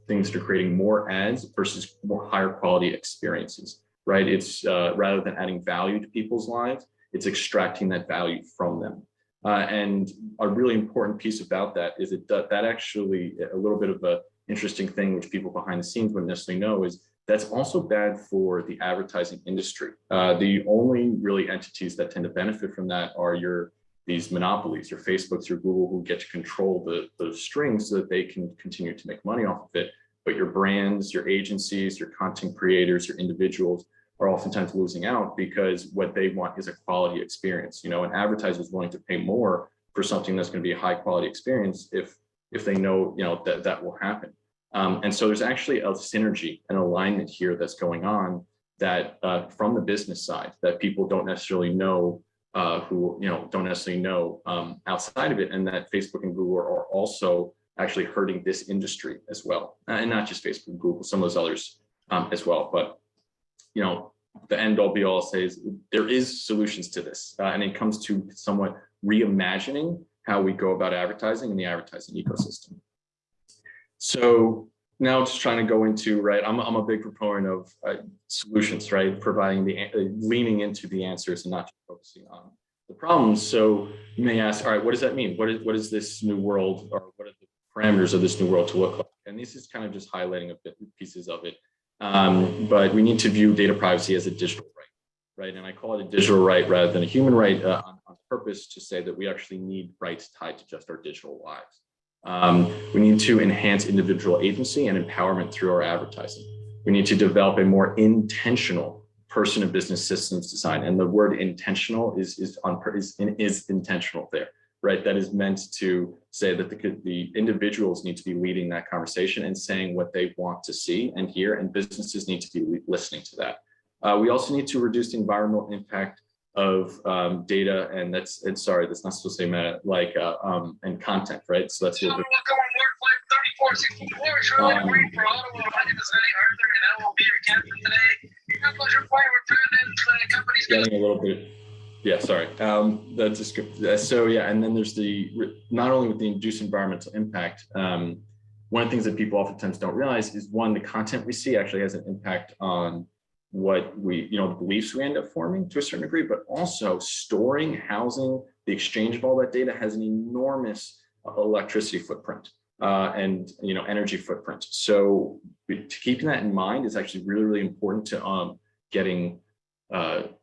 things that are creating more ads versus more higher quality experiences, right? It's rather than adding value to people's lives, it's extracting that value from them. And a really important piece about that is that actually a little bit of a interesting thing, which people behind the scenes wouldn't necessarily know, is that's also bad for the advertising industry. The only really entities that tend to benefit from that are these monopolies, your Facebooks, your Google, who get to control the strings so that they can continue to make money off of it. But your brands, your agencies, your content creators, your individuals are oftentimes losing out because what they want is a quality experience. An advertiser is willing to pay more for something that's going to be a high quality experience if they know, that will happen. And so there's actually a synergy and alignment here that's going on that from the business side that people don't necessarily know don't necessarily know outside of it, and that Facebook and Google are also actually hurting this industry as well, and not just Facebook and Google, some of those others as well. But the end all be all I'll say is there is solutions to this, and it comes to somewhat reimagining how we go about advertising in the advertising ecosystem. So now just trying to go into, right, I'm a big proponent of solutions, right, providing leaning into the answers and not just focusing on the problems. So you may ask, all right, what does that mean? What is this new world, or what are the parameters of this new world to look like? And this is kind of just highlighting pieces of it. But we need to view data privacy as a digital right? And I call it a digital right rather than a human right on purpose to say that we actually need rights tied to just our digital lives. We need to enhance individual agency and empowerment through our advertising. We need to develop a more intentional person and business systems design. And the word intentional is intentional there, right? That is meant to say that the individuals need to be leading that conversation and saying what they want to see and hear, and businesses need to be listening to that. We also need to reduce the environmental impact of data, and that's not supposed to say and content, right? So that's a little bit Getting a little bit, yeah, sorry. That's just so yeah, and then there's not only with the induced environmental impact. One of the things that people oftentimes don't realize is one, the content we see actually has an impact on what the beliefs we end up forming to a certain degree, but also storing, housing, the exchange of all that data has an enormous electricity footprint and energy footprint. So keeping that in mind is actually really, really important to getting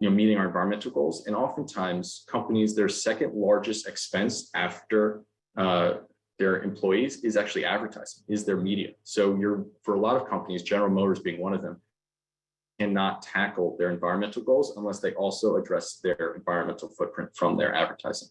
meeting our environmental goals. And oftentimes companies, their second largest expense after their employees is actually advertising, is their media. So for a lot of companies, General Motors being one of them, cannot tackle their environmental goals unless they also address their environmental footprint from their advertising.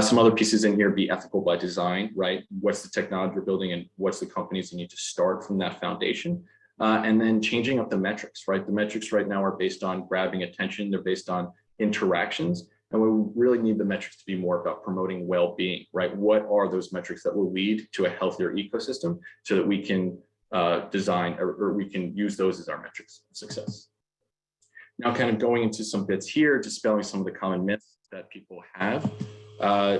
Some other pieces in here: be ethical by design, right? What's the technology you're building and what's the companies you need to start from that foundation? And then changing up the metrics, right? The metrics right now are based on grabbing attention. They're based on interactions. And we really need the metrics to be more about promoting well-being, right? What are those metrics that will lead to a healthier ecosystem so that we can design or we can use those as our metrics of success. Now, kind of going into some bits here, dispelling some of the common myths that people have.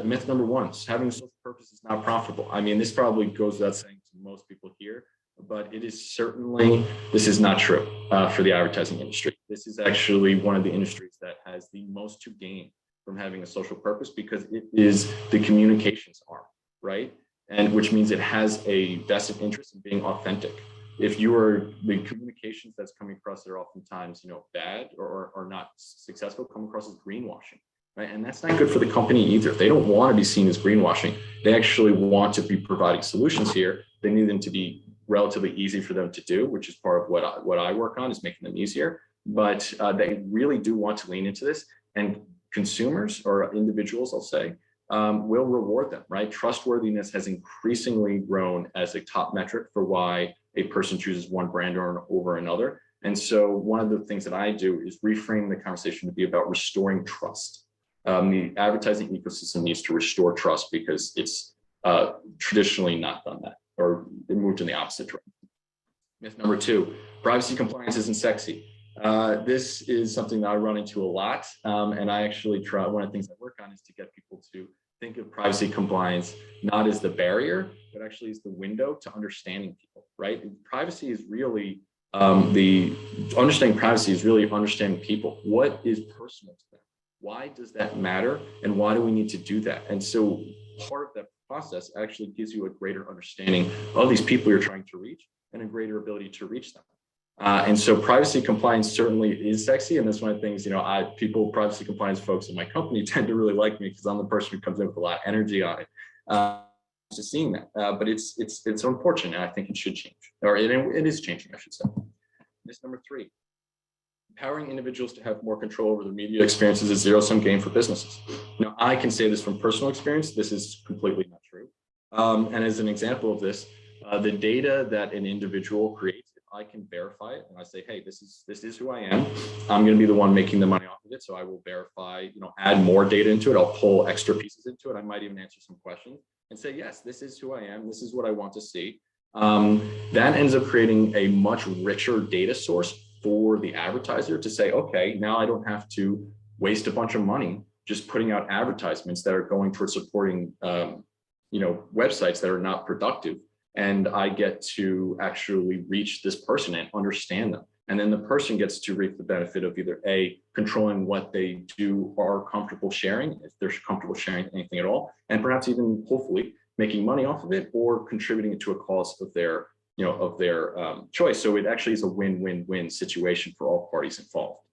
Myth number one, having a social purpose is not profitable. I mean, this probably goes without saying to most people here, but it is certainly, this is not true for the advertising industry. This is actually one of the industries that has the most to gain from having a social purpose because it is the communications arm, right? And which means it has a vested interest in being authentic. If you are, the communications that's coming across that are oftentimes, bad or not successful come across as greenwashing, right? And that's not good for the company either. They don't want to be seen as greenwashing. They actually want to be providing solutions here. They need them to be relatively easy for them to do, which is part of what I work on, is making them easier. But they really do want to lean into this, and consumers or individuals, I'll say, will reward them, right? Trustworthiness has increasingly grown as a top metric for why a person chooses one brand over another. And so one of the things that I do is reframe the conversation to be about restoring trust. The advertising ecosystem needs to restore trust because it's traditionally not done that, or it moved in the opposite direction. Myth number two, privacy compliance isn't sexy. This is something that I run into a lot, and I actually try. One of the things I work on is to get people to think of privacy compliance not as the barrier, but actually as the window to understanding people. Right? Privacy is really understanding privacy is really understanding people. What is personal to them? Why does that matter? And why do we need to do that? And so part of that process actually gives you a greater understanding of these people you're trying to reach and a greater ability to reach them. And so privacy compliance certainly is sexy. And that's one of the things, privacy compliance folks in my company tend to really like me because I'm the person who comes in with a lot of energy on it. Just seeing that, but it's unfortunate. I think it should change, or it is changing, I should say. Myth number three, empowering individuals to have more control over their media experiences is zero-sum game for businesses. Now, I can say this from personal experience. This is completely not true. And as an example of this, the data that an individual creates, if I can verify it and I say, hey, this is who I am, I'm going to be the one making the money off of it. So I will verify, add more data into it. I'll pull extra pieces into it. I might even answer some questions and say, yes, this is who I am. This is what I want to see. That ends up creating a much richer data source for the advertiser to say, okay, now I don't have to waste a bunch of money just putting out advertisements that are going towards supporting, websites that are not productive. And I get to actually reach this person and understand them. And then the person gets to reap the benefit of either A, controlling what they do or are comfortable sharing, if they're comfortable sharing anything at all, and perhaps even hopefully making money off of it or contributing it to a cause of their choice. So it actually is a win-win-win situation for all parties involved.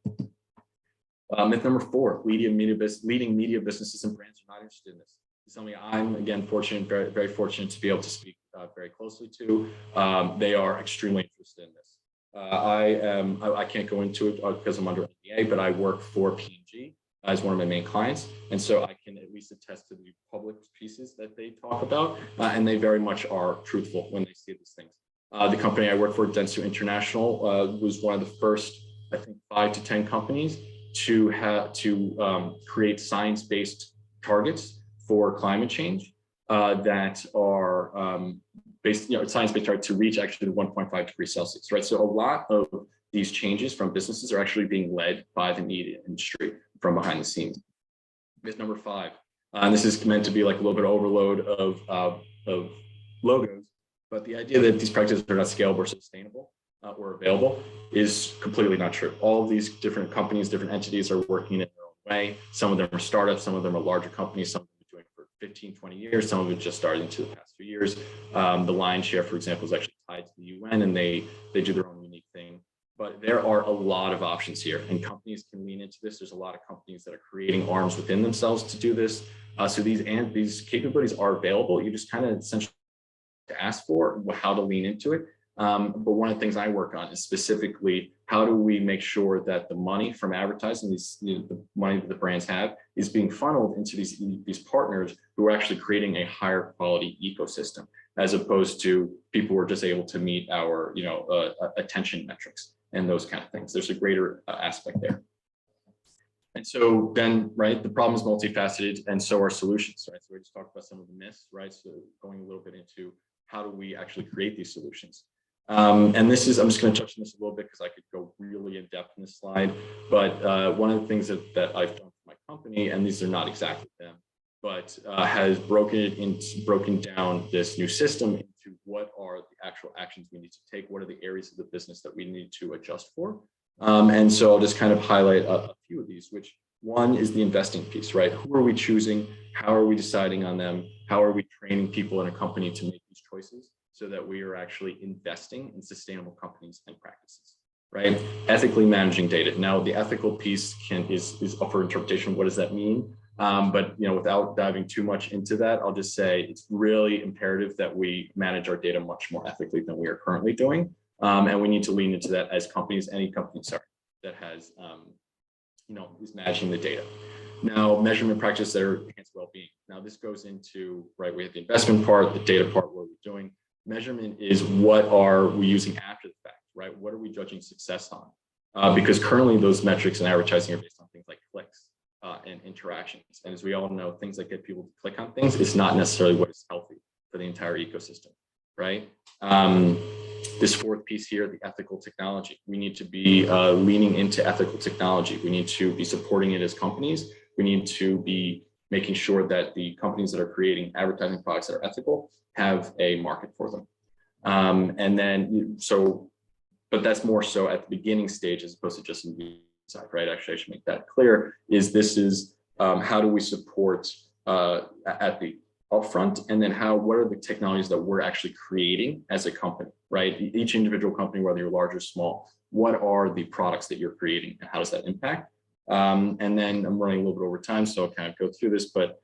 Myth number four, leading media businesses and brands are not interested in this. It's something I'm, again, very, very fortunate to be able to speak very closely to. They are extremely interested in this. I can't go into it because I'm under NDA, but I work for P&G as one of my main clients. And so I can at least attest to the public pieces that they talk about. And they very much are truthful when they see these things. The company I work for, Dentsu International, was one of the first, I think, 5 to 10 companies to create science-based targets for climate change that are science-based target to reach actually the 1.5 degrees Celsius, right? So a lot of these changes from businesses are actually being led by the media industry from behind the scenes. Here's number 5. And this is meant to be like a little bit of overload of logos, but the idea that these practices are not scalable or sustainable or available is completely not true. All of these different companies, different entities are working in their own way. Some of them are startups, some of them are larger companies, some of them are doing it for 15, 20 years, some of it just started into the past few years. The lion's share, for example, is actually tied to the UN, and they do their own unique thing. But there are a lot of options here, and companies can lean into this. There's a lot of companies that are creating arms within themselves to do this. So these capabilities are available. You just kind of essentially to ask for how to lean into it. But one of the things I work on is specifically how do we make sure that the money from advertising, the money that the brands have, is being funneled into these partners who are actually creating a higher quality ecosystem, as opposed to people who are just able to meet our attention metrics and those kind of things. There's a greater aspect there. And so then, right, the problem is multifaceted, and so are solutions, right? So we just talked about some of the myths, right? So going a little bit into how do we actually create these solutions? And this is, I'm just going to touch on this a little bit because I could go really in depth in this slide. But one of the things that I've done for my company, and these are not exactly them, but has broken down this new system into what are the actual actions we need to take, what are the areas of the business that we need to adjust for. And so I'll just kind of highlight a few of these, which one is the investing piece, right? Who are we choosing? How are we deciding on them? How are we training people in a company to make these choices so that we are actually investing in sustainable companies and practices, right? Ethically managing data. Now, the ethical piece is up for interpretation. What does that mean? But without diving too much into that, I'll just say it's really imperative that we manage our data much more ethically than we are currently doing. And we need to lean into that as companies, any company, that has, is managing the data. Now, measurement practices that are enhance well-being. Now, this goes into, right, we have the investment part, the data part, what are we doing? Measurement is what are we using after the fact, right? What are we judging success on? Because currently those metrics in advertising are based on things like clicks and interactions. And as we all know, things that get people to click on things is not necessarily what is healthy for the entire ecosystem, right? This fourth piece here, the ethical technology. We need to be leaning into ethical technology. We need to be supporting it as companies. We need to be making sure that the companies that are creating advertising products that are ethical have a market for them. And then, but that's more so at the beginning stage as opposed to just in the side, right? Actually, I should make that clear, this is how do we support at the upfront, and then what are the technologies that we're actually creating as a company, right? Each individual company, whether you're large or small, what are the products that you're creating and how does that impact? And then I'm running a little bit over time, so I'll kind of go through this, but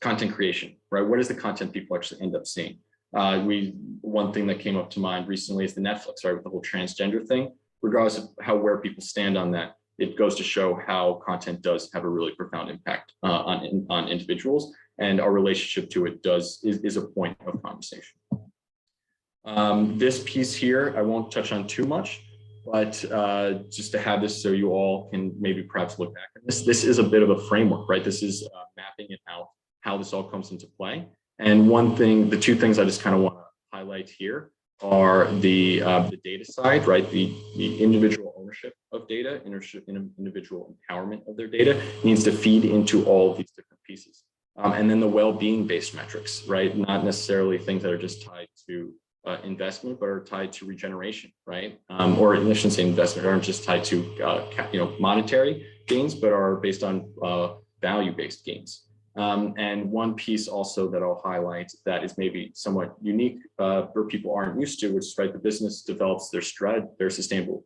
content creation, right? What is the content people actually end up seeing? One thing that came up to mind recently is the Netflix, right? With the whole transgender thing, regardless of where people stand on that, it goes to show how content does have a really profound impact on individuals, and our relationship to it is a point of conversation. This piece here, I won't touch on too much, but just to have this so you all can maybe perhaps look back at this. This is a bit of a framework, right? This is mapping it out, how this all comes into play. And the two things I just kind of want to highlight here are the data side, right? The individual ownership of data, individual empowerment of their data needs to feed into all of these different pieces. And then the well-being based metrics, right? Not necessarily things that are just tied to investment, but are tied to regeneration, right? Or I shouldn't say investment, aren't just tied to monetary gains, but are based on value-based gains. And one piece also that I'll highlight that is maybe somewhat unique where people aren't used to, which is, right, the business develops their sustainable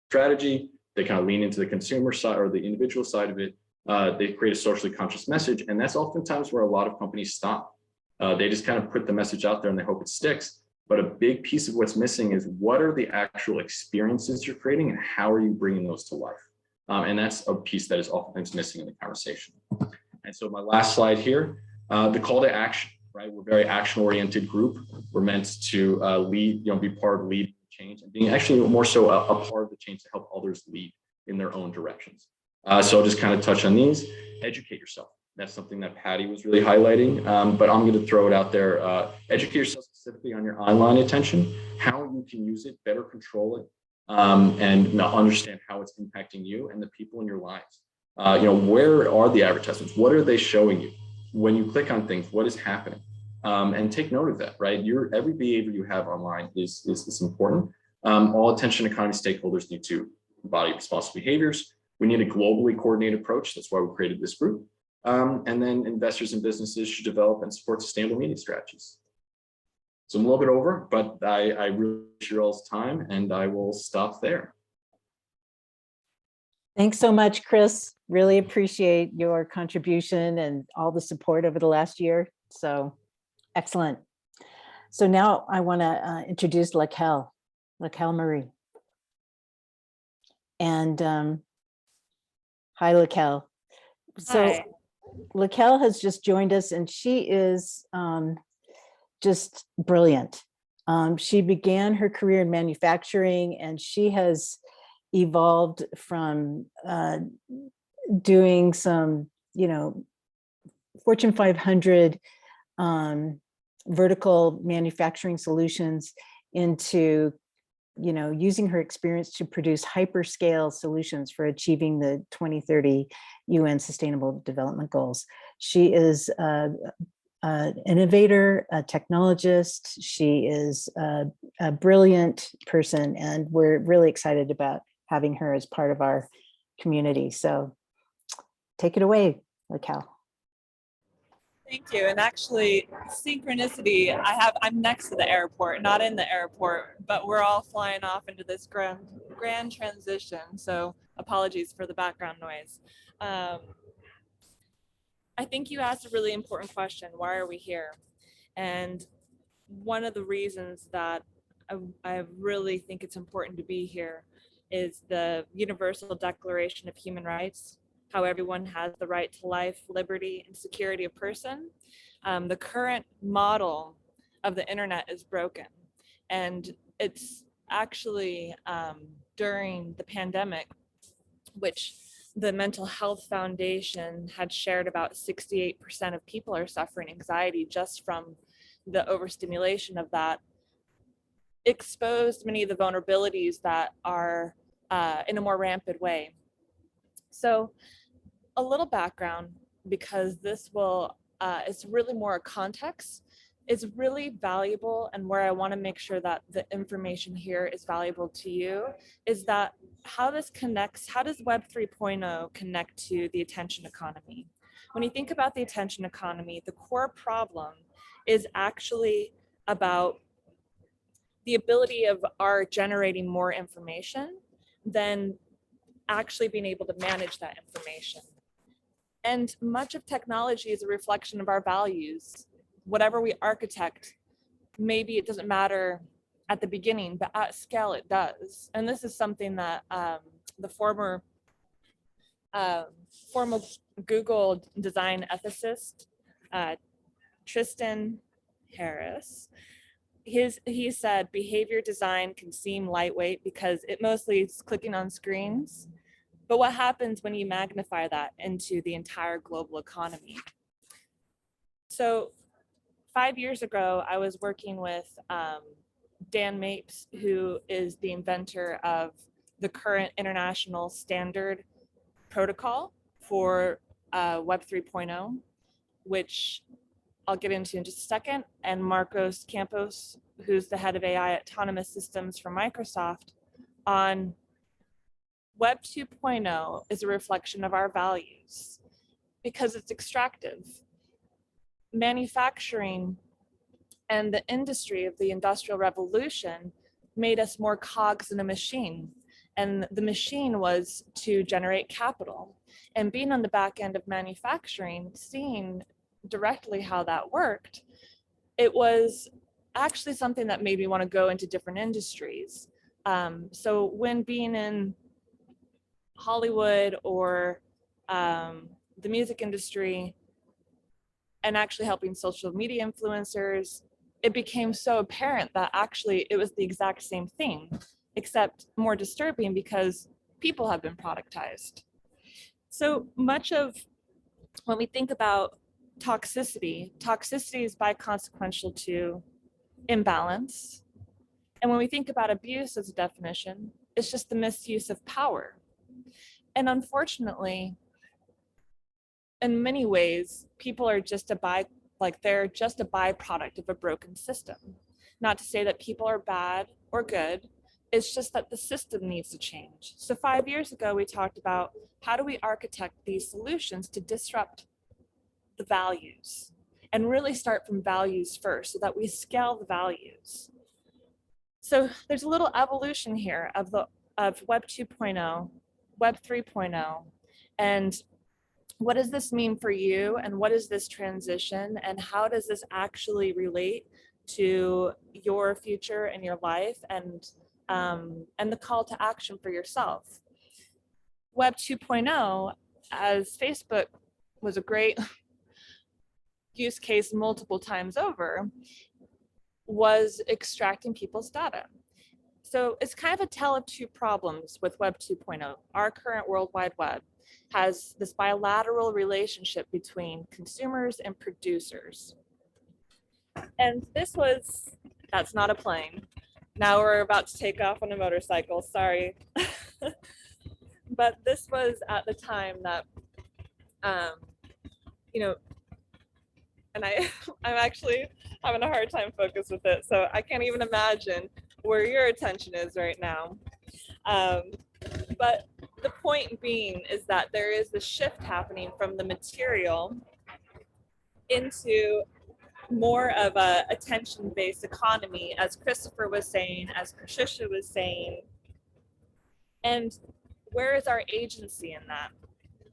strategy. They kind of lean into the consumer side or the individual side of it. They create a socially conscious message, and that's oftentimes where a lot of companies stop. They just kind of put the message out there and they hope it sticks. But a big piece of what's missing is what are the actual experiences you're creating and how are you bringing those to life? And that's a piece that is oftentimes missing in the conversation. And so my last slide here, the call to action, right? We're a very action-oriented group. We're meant to lead, be part of leading change and being actually more so a part of the change to help others lead in their own directions. So I'll just kind of touch on these. Educate yourself, That's something that Patty was really highlighting, but I'm going to throw it out there. Educate yourself specifically on your online attention, how you can use it, better control it, and understand how it's impacting you and the people in your lives. Where are the advertisements? What are they showing you? When you click on things, what is happening? And take note of that, right? Every behavior you have online is important. All attention economy stakeholders need to embody responsible behaviors. We need a globally coordinated approach. That's why we created this group. And then investors and businesses should develop and support sustainable media strategies. So I'm a little bit over, but I really appreciate your all's time, and I will stop there. Thanks so much, Chris. Really appreciate your contribution and all the support over the last year. So excellent. So now I want to introduce Laquelle Marie. And hi, Laquelle. So Hi. Laquelle has just joined us, and she is just brilliant. She began her career in manufacturing, and she has evolved from doing some, Fortune 500 vertical manufacturing solutions into, using her experience to produce hyperscale solutions for achieving the 2030 UN Sustainable Development Goals. She is an innovator, a technologist. She is a brilliant person, and we're really excited about having her as part of our community. So take it away, Laquelle. Thank you. And actually, synchronicity, I'm next to the airport, not in the airport, but we're all flying off into this grand transition. So apologies for the background noise. I think you asked a really important question. Why are we here? And one of the reasons that I really think it's important to be here is the Universal Declaration of Human Rights, how everyone has the right to life, liberty, and security of person. The current model of the internet is broken. And it's actually during the pandemic, which the Mental Health Foundation had shared about 68% of people are suffering anxiety just from the overstimulation of that, exposed many of the vulnerabilities that are in a more rampant way. So a little background, because this will, it's really more a context, is really valuable, and where I want to make sure that the information here is valuable to you is that how this connects, how does Web 3.0 connect to the attention economy? When you think about the attention economy, the core problem is actually about the ability of our generating more information than actually being able to manage that information. And much of technology is a reflection of our values. Whatever we architect, maybe it doesn't matter at the beginning, but at scale it does. And this is something that the former Google design ethicist, Tristan Harris, he said behavior design can seem lightweight because it mostly is clicking on screens. But what happens when you magnify that into the entire global economy? So 5 years ago, I was working with Dan Mapes, who is the inventor of the current international standard protocol for Web 3.0, which I'll get into in just a second, and Marcos Campos, who's the head of AI autonomous systems for Microsoft, on Web 2.0 is a reflection of our values because it's extractive. Manufacturing and the industry of the Industrial Revolution made us more cogs in a machine. And the machine was to generate capital. And being on the back end of manufacturing, seeing directly how that worked, it was actually something that made me want to go into different industries. So when being in Hollywood or the music industry and actually helping social media influencers, it became so apparent that actually it was the exact same thing, except more disturbing because people have been productized. So much of when we think about toxicity, toxicity is biconsequential to imbalance. And when we think about abuse as a definition, it's just the misuse of power. And unfortunately, in many ways, people are just they're just a byproduct of a broken system. Not to say that people are bad or good, it's just that the system needs to change. So 5 years ago, we talked about how do we architect these solutions to disrupt the values and really start from values first so that we scale the values. So there's a little evolution here of Web 2.0, Web 3.0, and what does this mean for you, and what is this transition, and how does this actually relate to your future and your life, and the call to action for yourself. Web 2.0, as Facebook was a great use case multiple times over, was extracting people's data. So it's kind of a tale of two problems with Web 2.0. Our current World Wide Web has this bilateral relationship between consumers and producers. And that's not a plane. Now we're about to take off on a motorcycle, sorry. But this was at the time that, and I'm actually having a hard time focused with it, so I can't even imagine where your attention is right now. But the point being is that there is this shift happening from the material into more of a attention-based economy, as Christopher was saying, as Patricia was saying. And where is our agency in that?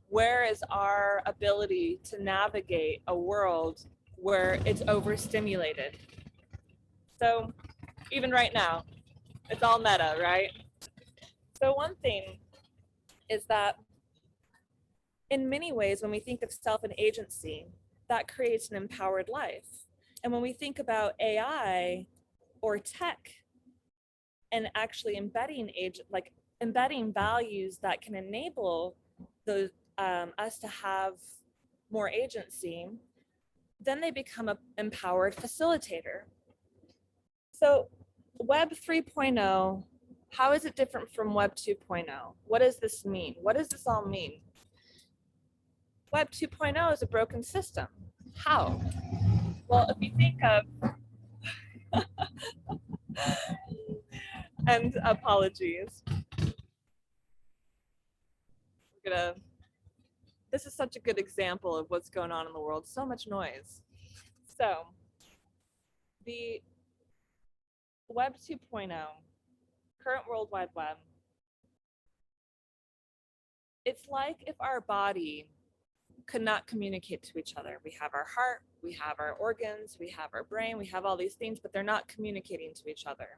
Where is our ability to navigate a world where it's overstimulated? So even right now, it's all meta, right? So one thing is that in many ways, when we think of self and agency, that creates an empowered life. And when we think about AI or tech and actually embedding values that can enable us to have more agency, then they become an empowered facilitator. So Web 3.0, how is it different from Web 2.0? What does this mean? What does this all mean? Web 2.0 is a broken system. How? Well, if you think of, and apologies. This is such a good example of what's going on in the world, so much noise. So the Web 2.0, current World Wide Web, it's like if our body could not communicate to each other. We have our heart, we have our organs, we have our brain, we have all these things, but they're not communicating to each other.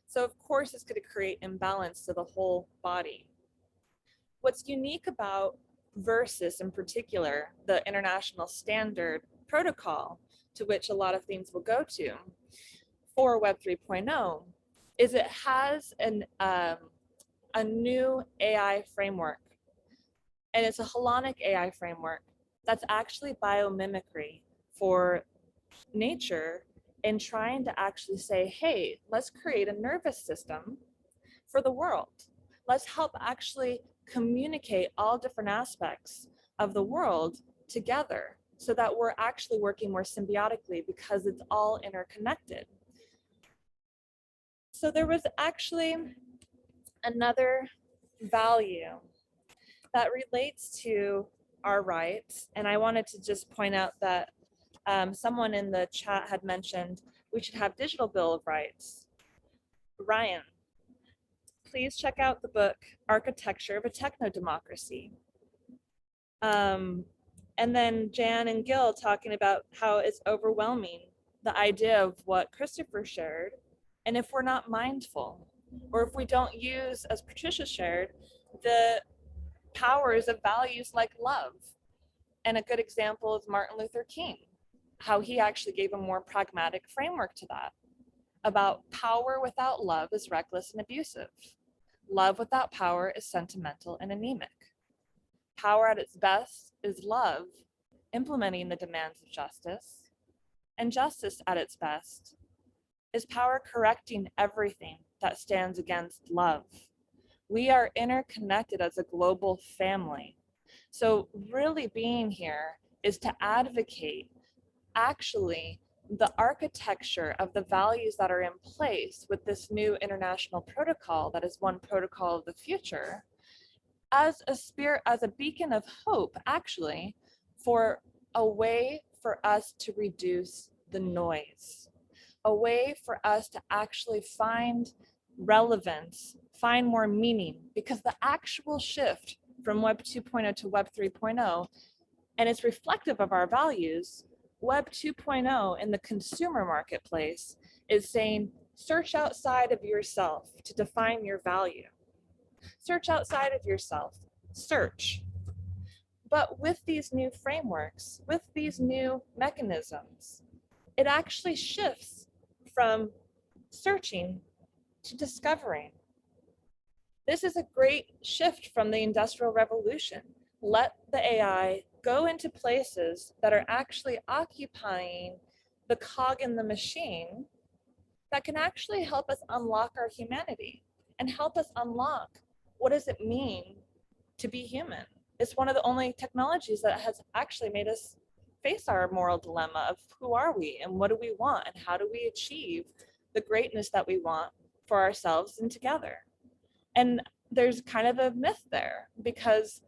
So of course it's going to create imbalance to the whole body. What's unique about Versus in particular, the international standard protocol to which a lot of things will go to for Web 3.0, is it has a new AI framework. And it's a holonic AI framework that's actually biomimicry for nature and trying to actually say, hey, let's create a nervous system for the world. Let's help actually communicate all different aspects of the world together so that we're actually working more symbiotically because it's all interconnected. So there was actually another value that relates to our rights. And I wanted to just point out that someone in the chat had mentioned we should have digital Bill of Rights. Ryan, please check out the book, Architecture of a Techno-Democracy. And then Jan and Gil talking about how it's overwhelming, the idea of what Christopher shared. And if we're not mindful, or if we don't use, as Patricia shared, the powers of values like love. And a good example is Martin Luther King, how he actually gave a more pragmatic framework to that, about power without love is reckless and abusive. Love without power is sentimental and anemic. Power at its best is love, implementing the demands of justice. And justice at its best is power correcting everything that stands against love. We are interconnected as a global family. So really being here is to advocate actually the architecture of the values that are in place with this new international protocol that is one protocol of the future as a beacon of hope, actually, for a way for us to reduce the noise, a way for us to actually find relevance, find more meaning, because the actual shift from Web 2.0 to Web 3.0, and it's reflective of our values. Web 2.0 in the consumer marketplace is saying, search outside of yourself to define your value. Search outside of yourself, search. But with these new frameworks, with these new mechanisms, it actually shifts from searching to discovering. This is a great shift from the Industrial Revolution. Let the AI go into places that are actually occupying the cog in the machine that can actually help us unlock our humanity and help us unlock what does it mean to be human. It's one of the only technologies that has actually made us face our moral dilemma of who are we and what do we want and how do we achieve the greatness that we want for ourselves and together. And there's kind of a myth there because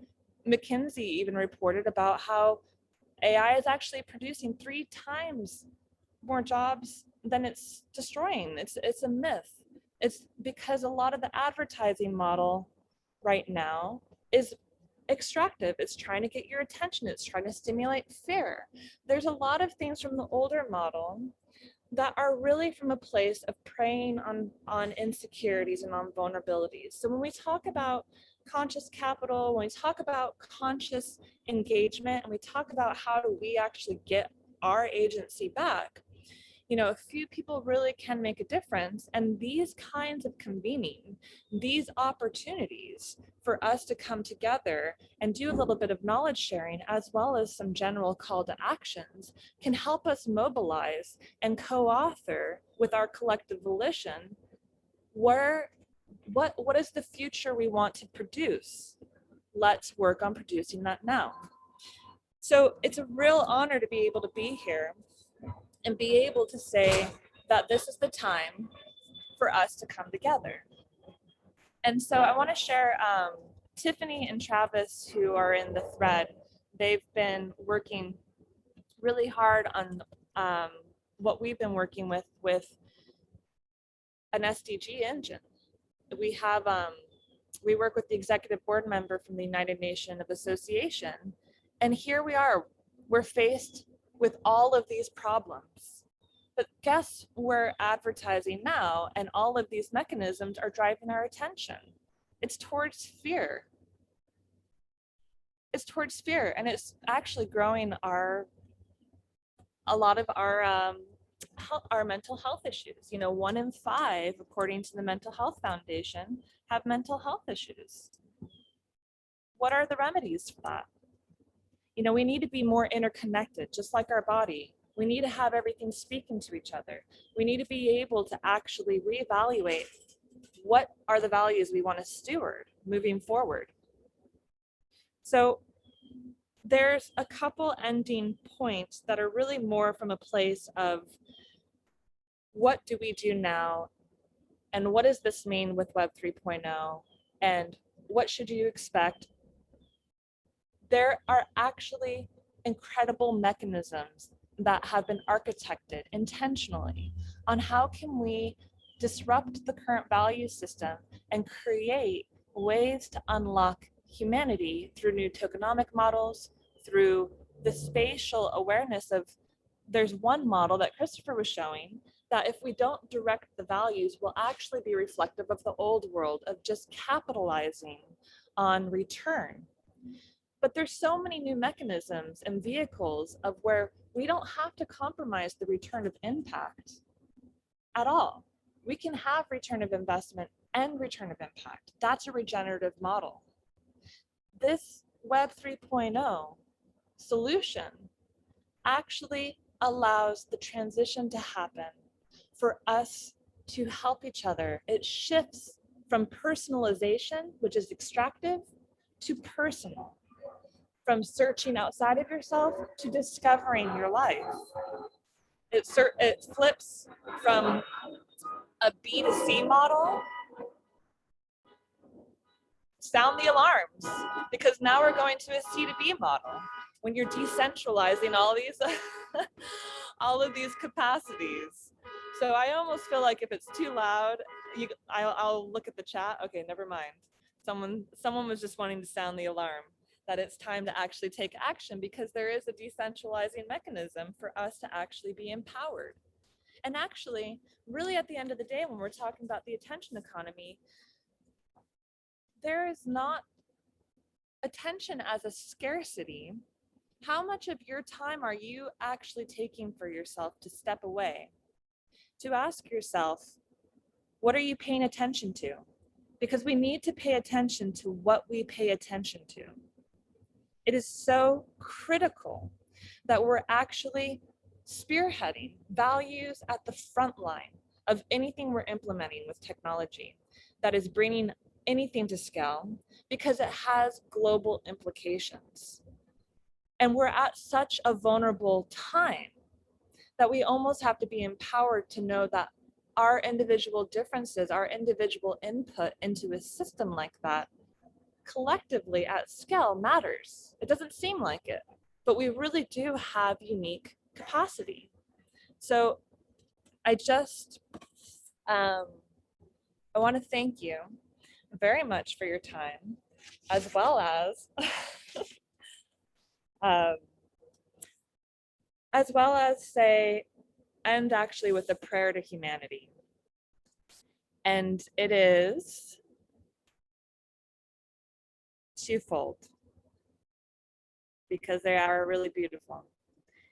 McKinsey even reported about how AI is actually producing 3 times more jobs than it's destroying. It's a myth. It's because a lot of the advertising model right now is extractive. It's trying to get your attention. It's trying to stimulate fear. There's a lot of things from the older model that are really from a place of preying on insecurities and on vulnerabilities. So when we talk about conscious capital, when we talk about conscious engagement, and we talk about how do we actually get our agency back, you know, a few people really can make a difference. And these kinds of convening, these opportunities for us to come together and do a little bit of knowledge sharing, as well as some general call to actions, can help us mobilize and co-author with our collective volition what is the future we want to produce. Let's work on producing that now. So it's a real honor to be able to be here and be able to say that this is the time for us to come together. And so I want to share Tiffany and Travis, who are in the thread. They've been working really hard on what we've been working with an SDG engine. We have we work with the executive board member from the United Nations of Association, and here we are. We're faced with all of these problems. But guess where advertising now and all of these mechanisms are driving our attention? It's towards fear. It's towards fear, and it's actually growing a lot of our mental health issues. You know, 1 in 5, according to the Mental Health Foundation, have mental health issues. What are the remedies for that? You know, we need to be more interconnected, just like our body. We need to have everything speaking to each other. We need to be able to actually reevaluate what are the values we want to steward moving forward. So there's a couple ending points that are really more from a place of what do we do now, and what does this mean with Web 3.0, and what should you expect? There are actually incredible mechanisms that have been architected intentionally on how can we disrupt the current value system and create ways to unlock humanity through new tokenomic models, through the spatial awareness of, there's one model that Christopher was showing, that if we don't direct the values will actually be reflective of the old world of just capitalizing on return. But there's so many new mechanisms and vehicles of where we don't have to compromise the return of impact at all. We can have return of investment and return of impact. That's a regenerative model. This Web 3.0 solution actually allows the transition to happen for us to help each other. It shifts from personalization, which is extractive, to personal, from searching outside of yourself to discovering your life. It flips from a B2C model. Sound the alarms, because now we're going to a C2B model when you're decentralizing all these all of these capacities. So I almost feel like if it's too loud, I'll look at the chat. Okay, never mind. Someone was just wanting to sound the alarm that it's time to actually take action, because there is a decentralizing mechanism for us to actually be empowered. And actually, really at the end of the day, when we're talking about the attention economy, there is not attention as a scarcity. How much of your time are you actually taking for yourself to step away? To ask yourself, what are you paying attention to? Because we need to pay attention to what we pay attention to. It is so critical that we're actually spearheading values at the front line of anything we're implementing with technology that is bringing anything to scale, because it has global implications. And we're at such a vulnerable time that we almost have to be empowered to know that our individual differences, our individual input into a system like that, collectively at scale matters. It doesn't seem like it, but we really do have unique capacity. So I want to thank you very much for your time, as well as say, end actually with a prayer to humanity. And it is twofold, because they are really beautiful.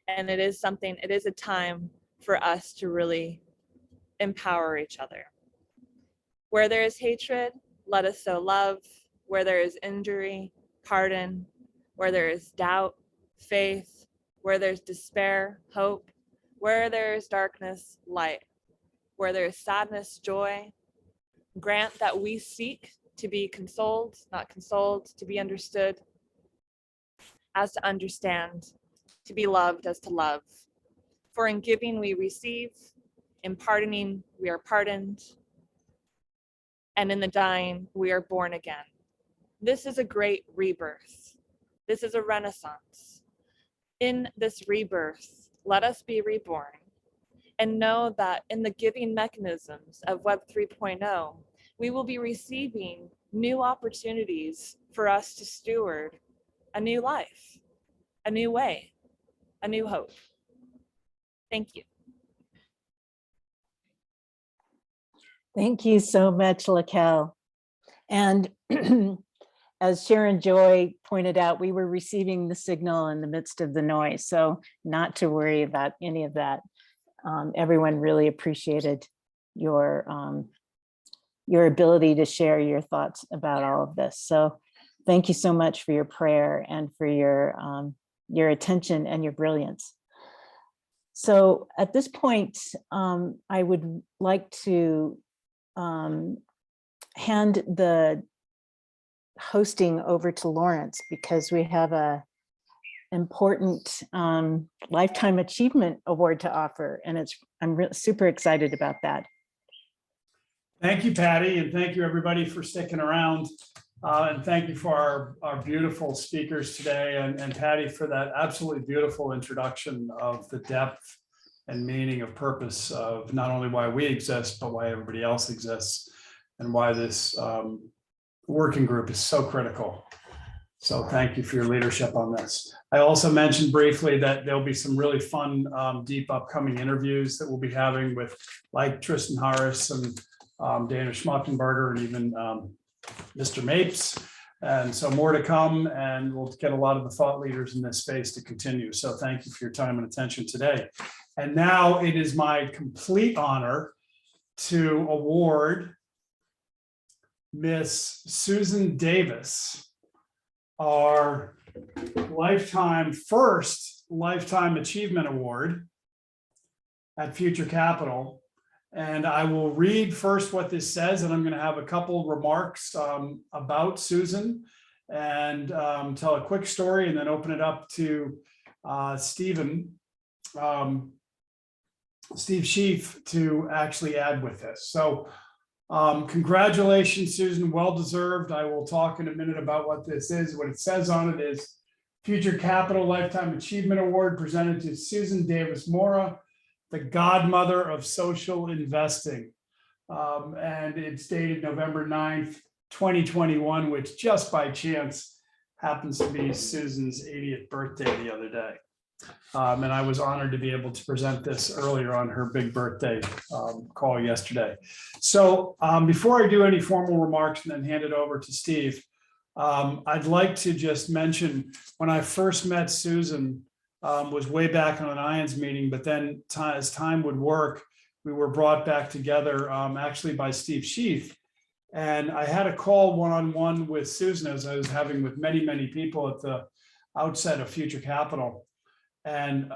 And it is a time for us to really empower each other. Where there is hatred, let us sow love. Where there is injury, pardon. Where there is doubt, faith. Where there's despair, hope. Where there is darkness, light. Where there is sadness, joy. Grant that we seek to be consoled, not consoled, to be understood as to understand, to be loved as to love. For in giving we receive, in pardoning we are pardoned, and in the dying we are born again. This is a great rebirth. This is a renaissance. In this rebirth, let us be reborn and know that in the giving mechanisms of Web 3.0, we will be receiving new opportunities for us to steward a new life, a new way, a new hope. Thank you. Thank you so much, Laquelle. And as Sharon Joy pointed out, we were receiving the signal in the midst of the noise, so not to worry about any of that. Everyone really appreciated your ability to share your thoughts about all of this. So thank you so much for your prayer and for your attention and your brilliance. So at this point, I would like to hand the hosting over to Lawrence, because we have a important Lifetime Achievement Award to offer, and I'm super excited about that. Thank you, Patty, and thank you everybody for sticking around. And thank you for our beautiful speakers today, and Patty for that absolutely beautiful introduction of the depth and meaning of purpose of not only why we exist, but why everybody else exists, and why this working group is so critical. So thank you for your leadership on this. I also mentioned briefly that there'll be some really fun, deep upcoming interviews that we'll be having with, like, Tristan Harris and Dana Schmuckenberger, and even Mr. Mapes. And so more to come, and we'll get a lot of the thought leaders in this space to continue. So thank you for your time and attention today. And now it is my complete honor to award Miss Susan Davis our first Lifetime Achievement Award at Future Capital. And I will read first what this says, and I'm going to have a couple remarks about Susan and tell a quick story and then open it up to Steve Sheaf to actually add with this. So congratulations, Susan, well-deserved. I will talk in a minute about what this is. What it says on it is Future Capital Lifetime Achievement Award presented to Susan Davis Mora, the godmother of social investing. And it's dated November 9th, 2021, which just by chance happens to be Susan's 80th birthday the other day. And I was honored to be able to present this earlier on her big birthday call yesterday. So before I do any formal remarks and then hand it over to Steve, I'd like to just mention when I first met Susan was way back on an IONS meeting, but then as time would work, we were brought back together actually by Steve Sheaf. And I had a call one-on-one with Susan, as I was having with many, many people at the outset of Future Capital. And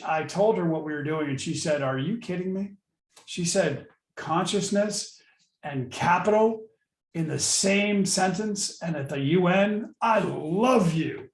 I told her what we were doing, and she said, "Are you kidding me?" She said, "Consciousness and capital in the same sentence and at the UN, I love you."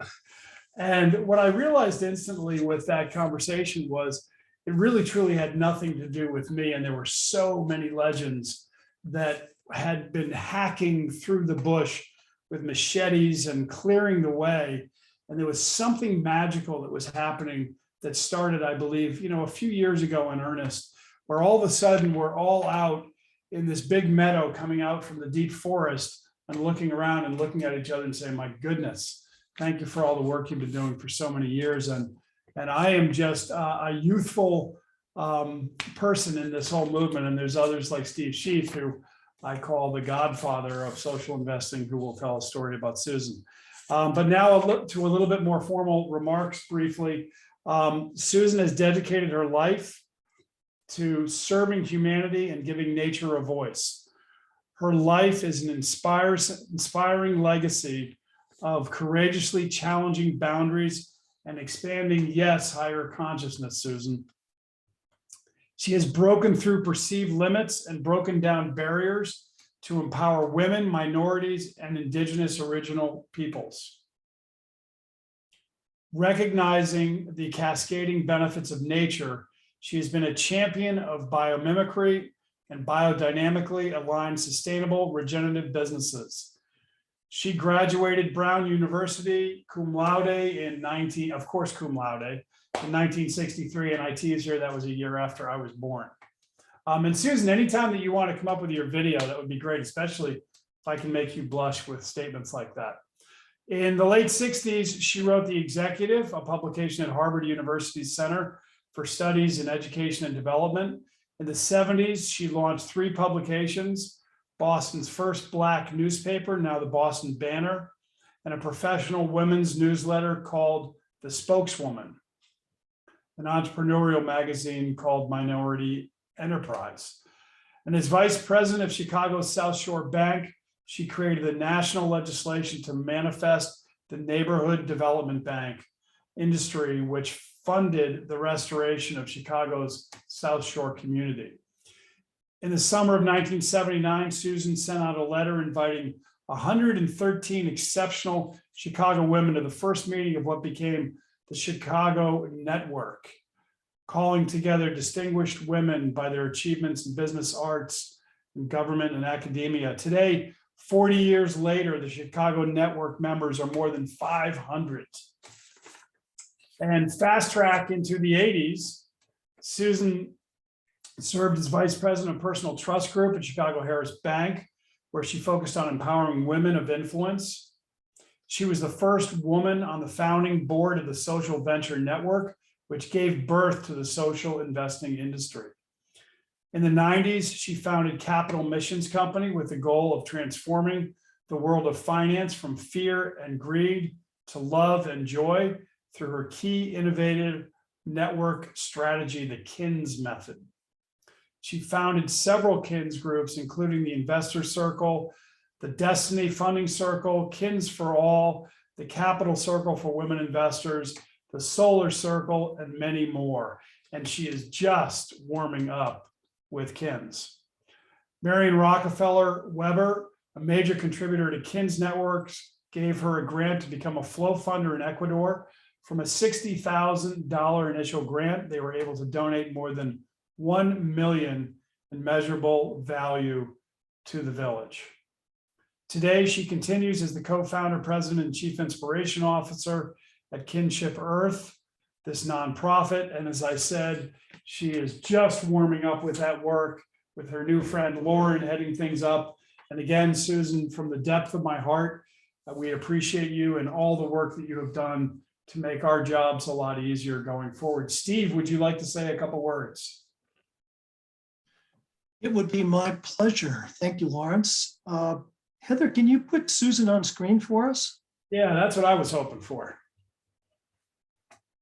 And what I realized instantly with that conversation was it really truly had nothing to do with me. And there were so many legends that had been hacking through the bush with machetes and clearing the way. And there was something magical that was happening that started, I believe, a few years ago in earnest, where all of a sudden we're all out in this big meadow coming out from the deep forest and looking around and looking at each other and saying, "My goodness, thank you for all the work you've been doing for so many years." And I am just a youthful person in this whole movement. And there's others like Steve Sheaf, who I call the godfather of social investing, who will tell a story about Susan. But now I'll look to a little bit more formal remarks briefly. Susan has dedicated her life to serving humanity and giving nature a voice. Her life is an inspiring legacy of courageously challenging boundaries and expanding, yes, higher consciousness, Susan. She has broken through perceived limits and broken down barriers to empower women, minorities, and indigenous original peoples. Recognizing the cascading benefits of nature, she has been a champion of biomimicry and biodynamically aligned sustainable regenerative businesses. She graduated Brown University cum laude in 1963, and I tease her that was a year after I was born. And Susan, anytime that you want to come up with your video, that would be great, especially if I can make you blush with statements like that. In the late 60s, she wrote The Executive, a publication at Harvard University's Center for Studies in Education and Development. In the 70s, she launched 3 publications: Boston's first Black newspaper, now the Boston Banner, and a professional women's newsletter called The Spokeswoman, an entrepreneurial magazine called Minority Enterprise. And as vice president of Chicago's South Shore Bank, she created the national legislation to manifest the Neighborhood Development Bank industry, which funded the restoration of Chicago's South Shore community. In the summer of 1979, Susan sent out a letter inviting 113 exceptional Chicago women to the first meeting of what became the Chicago Network, calling together distinguished women by their achievements in business, arts, and government and academia. Today, 40 years later, the Chicago Network members are more than 500. And fast track into the 80s, Susan served as vice president of Personal Trust Group at Chicago Harris Bank, where she focused on empowering women of influence. She was the first woman on the founding board of the Social Venture Network, which gave birth to the social investing industry. In the 90s, she founded Capital Missions Company with the goal of transforming the world of finance from fear and greed to love and joy through her key innovative network strategy, the KINS method. She founded several KINS groups, including the Investor Circle, the Destiny Funding Circle, Kins for All, the Capital Circle for Women Investors, the Solar Circle, and many more. And she is just warming up with Kins. Marion Rockefeller Weber, a major contributor to Kins Networks, gave her a grant to become a flow funder in Ecuador. From a $60,000 initial grant, they were able to donate more than 1 million in measurable value to the village. Today, she continues as the co-founder, president, and chief inspiration officer at Kinship Earth, this nonprofit. And as I said, she is just warming up with that work with her new friend Lauren heading things up. And again, Susan, from the depth of my heart, we appreciate you and all the work that you have done to make our jobs a lot easier going forward. Steve, would you like to say a couple words? It would be my pleasure. Thank you, Lawrence. Heather, can you put Susan on screen for us? Yeah, that's what I was hoping for.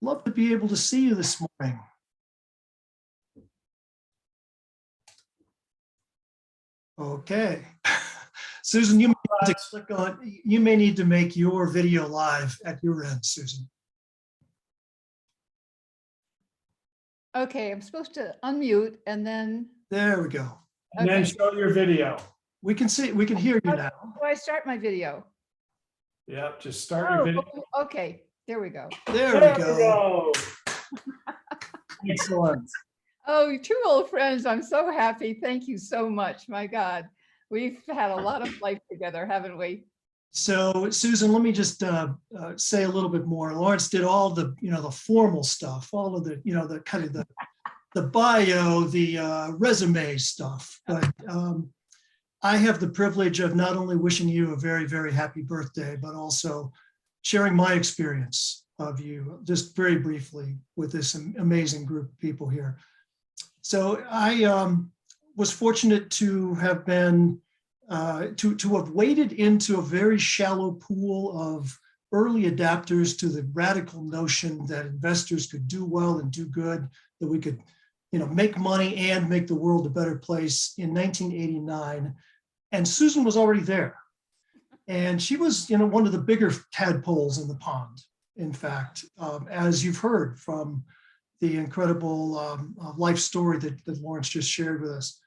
Love to be able to see you this morning. Okay. Susan, you may need to click on, you may need to make your video live at your end, Susan. Okay, I'm supposed to unmute and then. There we go. And then show your video. We can see, we can hear you now. Do I start my video? Yep, just start your video. Okay, there we go. There we go. Excellent. Oh, two old friends. I'm so happy. Thank you so much. My God, we've had a lot of life together, haven't we? So Susan, let me just say a little bit more. Lawrence did all the, the formal stuff, all of the, the kind of the bio, the resume stuff. But I have the privilege of not only wishing you a very, very happy birthday, but also sharing my experience of you just very briefly with this amazing group of people here. So I was fortunate to have been, to have waded into a very shallow pool of early adapters to the radical notion that investors could do well and do good, that we could, make money and make the world a better place in 1989. And Susan was already there. And she was, one of the bigger tadpoles in the pond, in fact, as you've heard from the incredible life story that Lawrence just shared with us.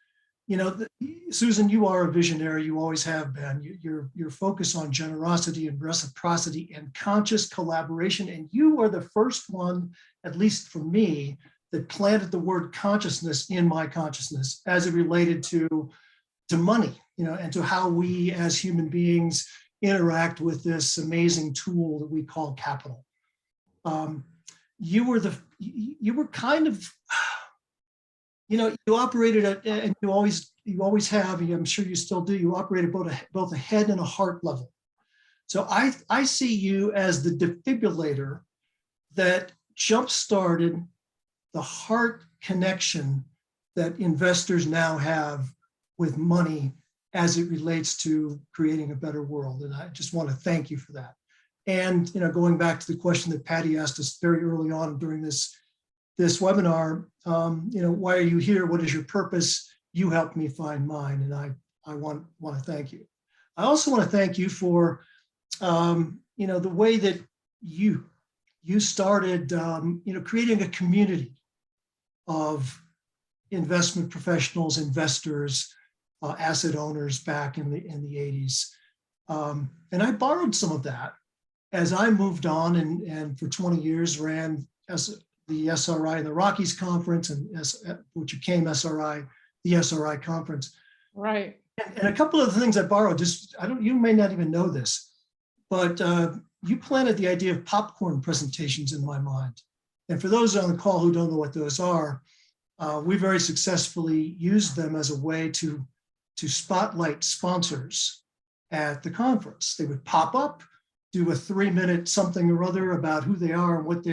Susan, you are a visionary. You always have been. Your focus on generosity and reciprocity and conscious collaboration. And you are the first one, at least for me, that planted the word consciousness in my consciousness as it related to money, and to how we as human beings interact with this amazing tool that we call capital. You were kind of, you operated at, and you always have, and I'm sure you still do, you operate at both a head and a heart level. So I see you as the defibrillator that jump-started the heart connection that investors now have with money as it relates to creating a better world. And I just want to thank you for that. And, going back to the question that Patty asked us very early on during this webinar, why are you here? What is your purpose? You helped me find mine. And I want to thank you. I also want to thank you for, the way that you started, creating a community of investment professionals, investors, asset owners back in the 80s. And I borrowed some of that as I moved on and for 20 years ran as the SRI and the Rockies Conference, and which became SRI, the SRI Conference. Right. And a couple of the things I borrowed, you may not even know this, but you planted the idea of popcorn presentations in my mind. And for those on the call who don't know what those are, we very successfully used them as a way to spotlight sponsors at the conference. They would pop up, do a 3-minute something or other about who they are and what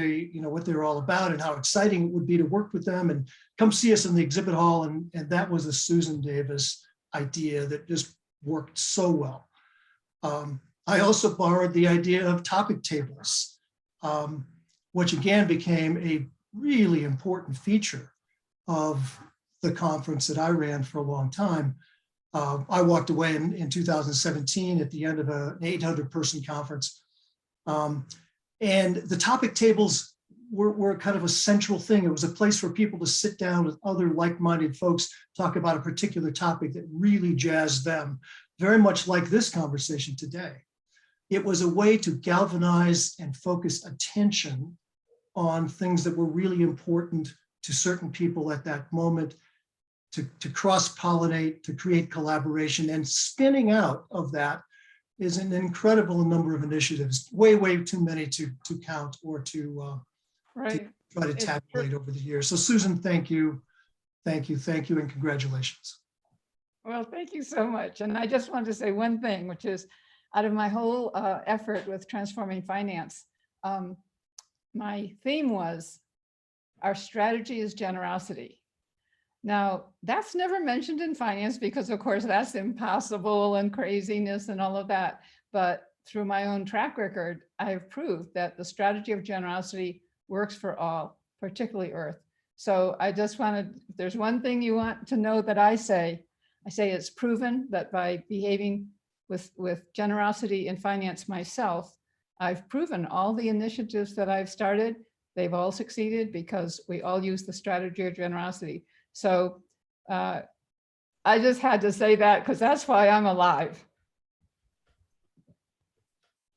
they're all about and how exciting it would be to work with them, and come see us in the exhibit hall. And that was a Susan Davis idea that just worked so well. I also borrowed the idea of topic tables, which again became a really important feature of the conference that I ran for a long time. I walked away in 2017 at the end of an 800-person conference. And the topic tables were kind of a central thing. It was a place for people to sit down with other like-minded folks, talk about a particular topic that really jazzed them, very much like this conversation today. It was a way to galvanize and focus attention on things that were really important to certain people at that moment, to cross-pollinate, to create collaboration, and spinning out of that is an incredible number of initiatives, way too many to count or to try to tabulate over the years. So Susan, thank you, and congratulations. Well, thank you so much. And I just wanted to say one thing, which is out of my whole effort with transforming finance, my theme was our strategy is generosity. Now, that's never mentioned in finance because, of course, that's impossible and craziness and all of that. But through my own track record, I have proved that the strategy of generosity works for all, particularly Earth. So I just wanted, if there's one thing you want to know that I say it's proven that by behaving with generosity in finance myself, I've proven all the initiatives that I've started, they've all succeeded because we all use the strategy of generosity. So I just had to say that because that's why I'm alive.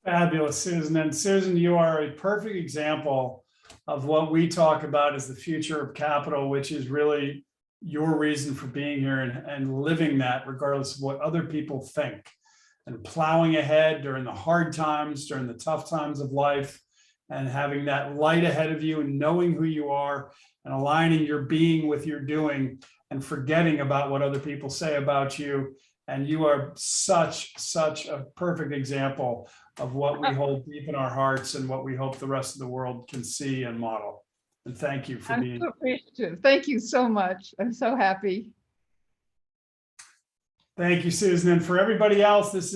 Fabulous, Susan. And Susan, you are a perfect example of what we talk about as the future of capital, which is really your reason for being here and living that regardless of what other people think, and plowing ahead during the hard times, during the tough times of life, and having that light ahead of you and knowing who you are and aligning your being with your doing and forgetting about what other people say about you. And you are such a perfect example of what we hold deep in our hearts and what we hope the rest of the world can see and model. And thank you for being. I'm so appreciative. Thank you so much. I'm so happy. Thank you, Susan. And for everybody else, this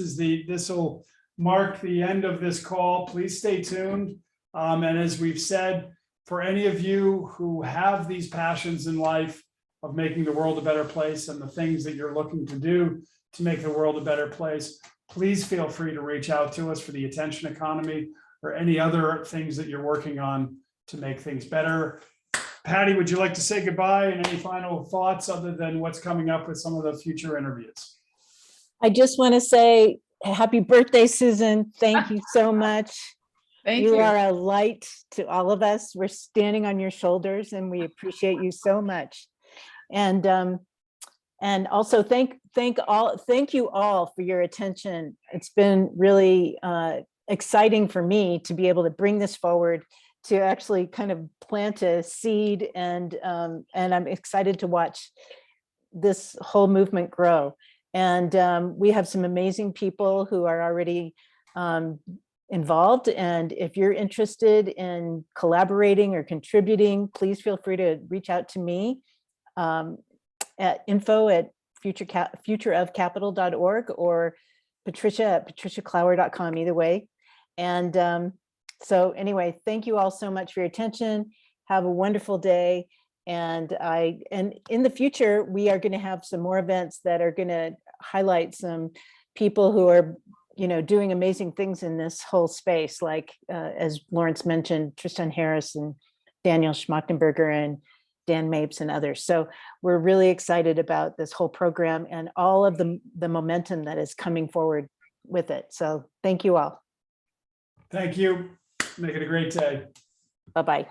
will mark the end of this call. Please stay tuned. And as we've said, for any of you who have these passions in life of making the world a better place and the things that you're looking to do to make the world a better place, please feel free to reach out to us for the attention economy or any other things that you're working on to make things better. Patty, would you like to say goodbye and any final thoughts other than what's coming up with some of the future interviews? I just want to say happy birthday, Susan. Thank you so much. Thank you. You are a light to all of us. We're standing on your shoulders and we appreciate you so much. And also thank you all for your attention. It's been really exciting for me to be able to bring this forward, to actually kind of plant a seed, and I'm excited to watch this whole movement grow. And we have some amazing people who are already involved. And if you're interested in collaborating or contributing, please feel free to reach out to me at info@futureofcapital.org or patricia@patriciaclower.com, either way. And so anyway, thank you all so much for your attention. Have a wonderful day. And in the future, we are going to have some more events that are going to highlight some people who are, doing amazing things in this whole space, like as Lawrence mentioned, Tristan Harris and Daniel Schmachtenberger and Dan Mapes and others. So we're really excited about this whole program and all of the momentum that is coming forward with it. So thank you all. Thank you. Make it a great day. Bye-bye.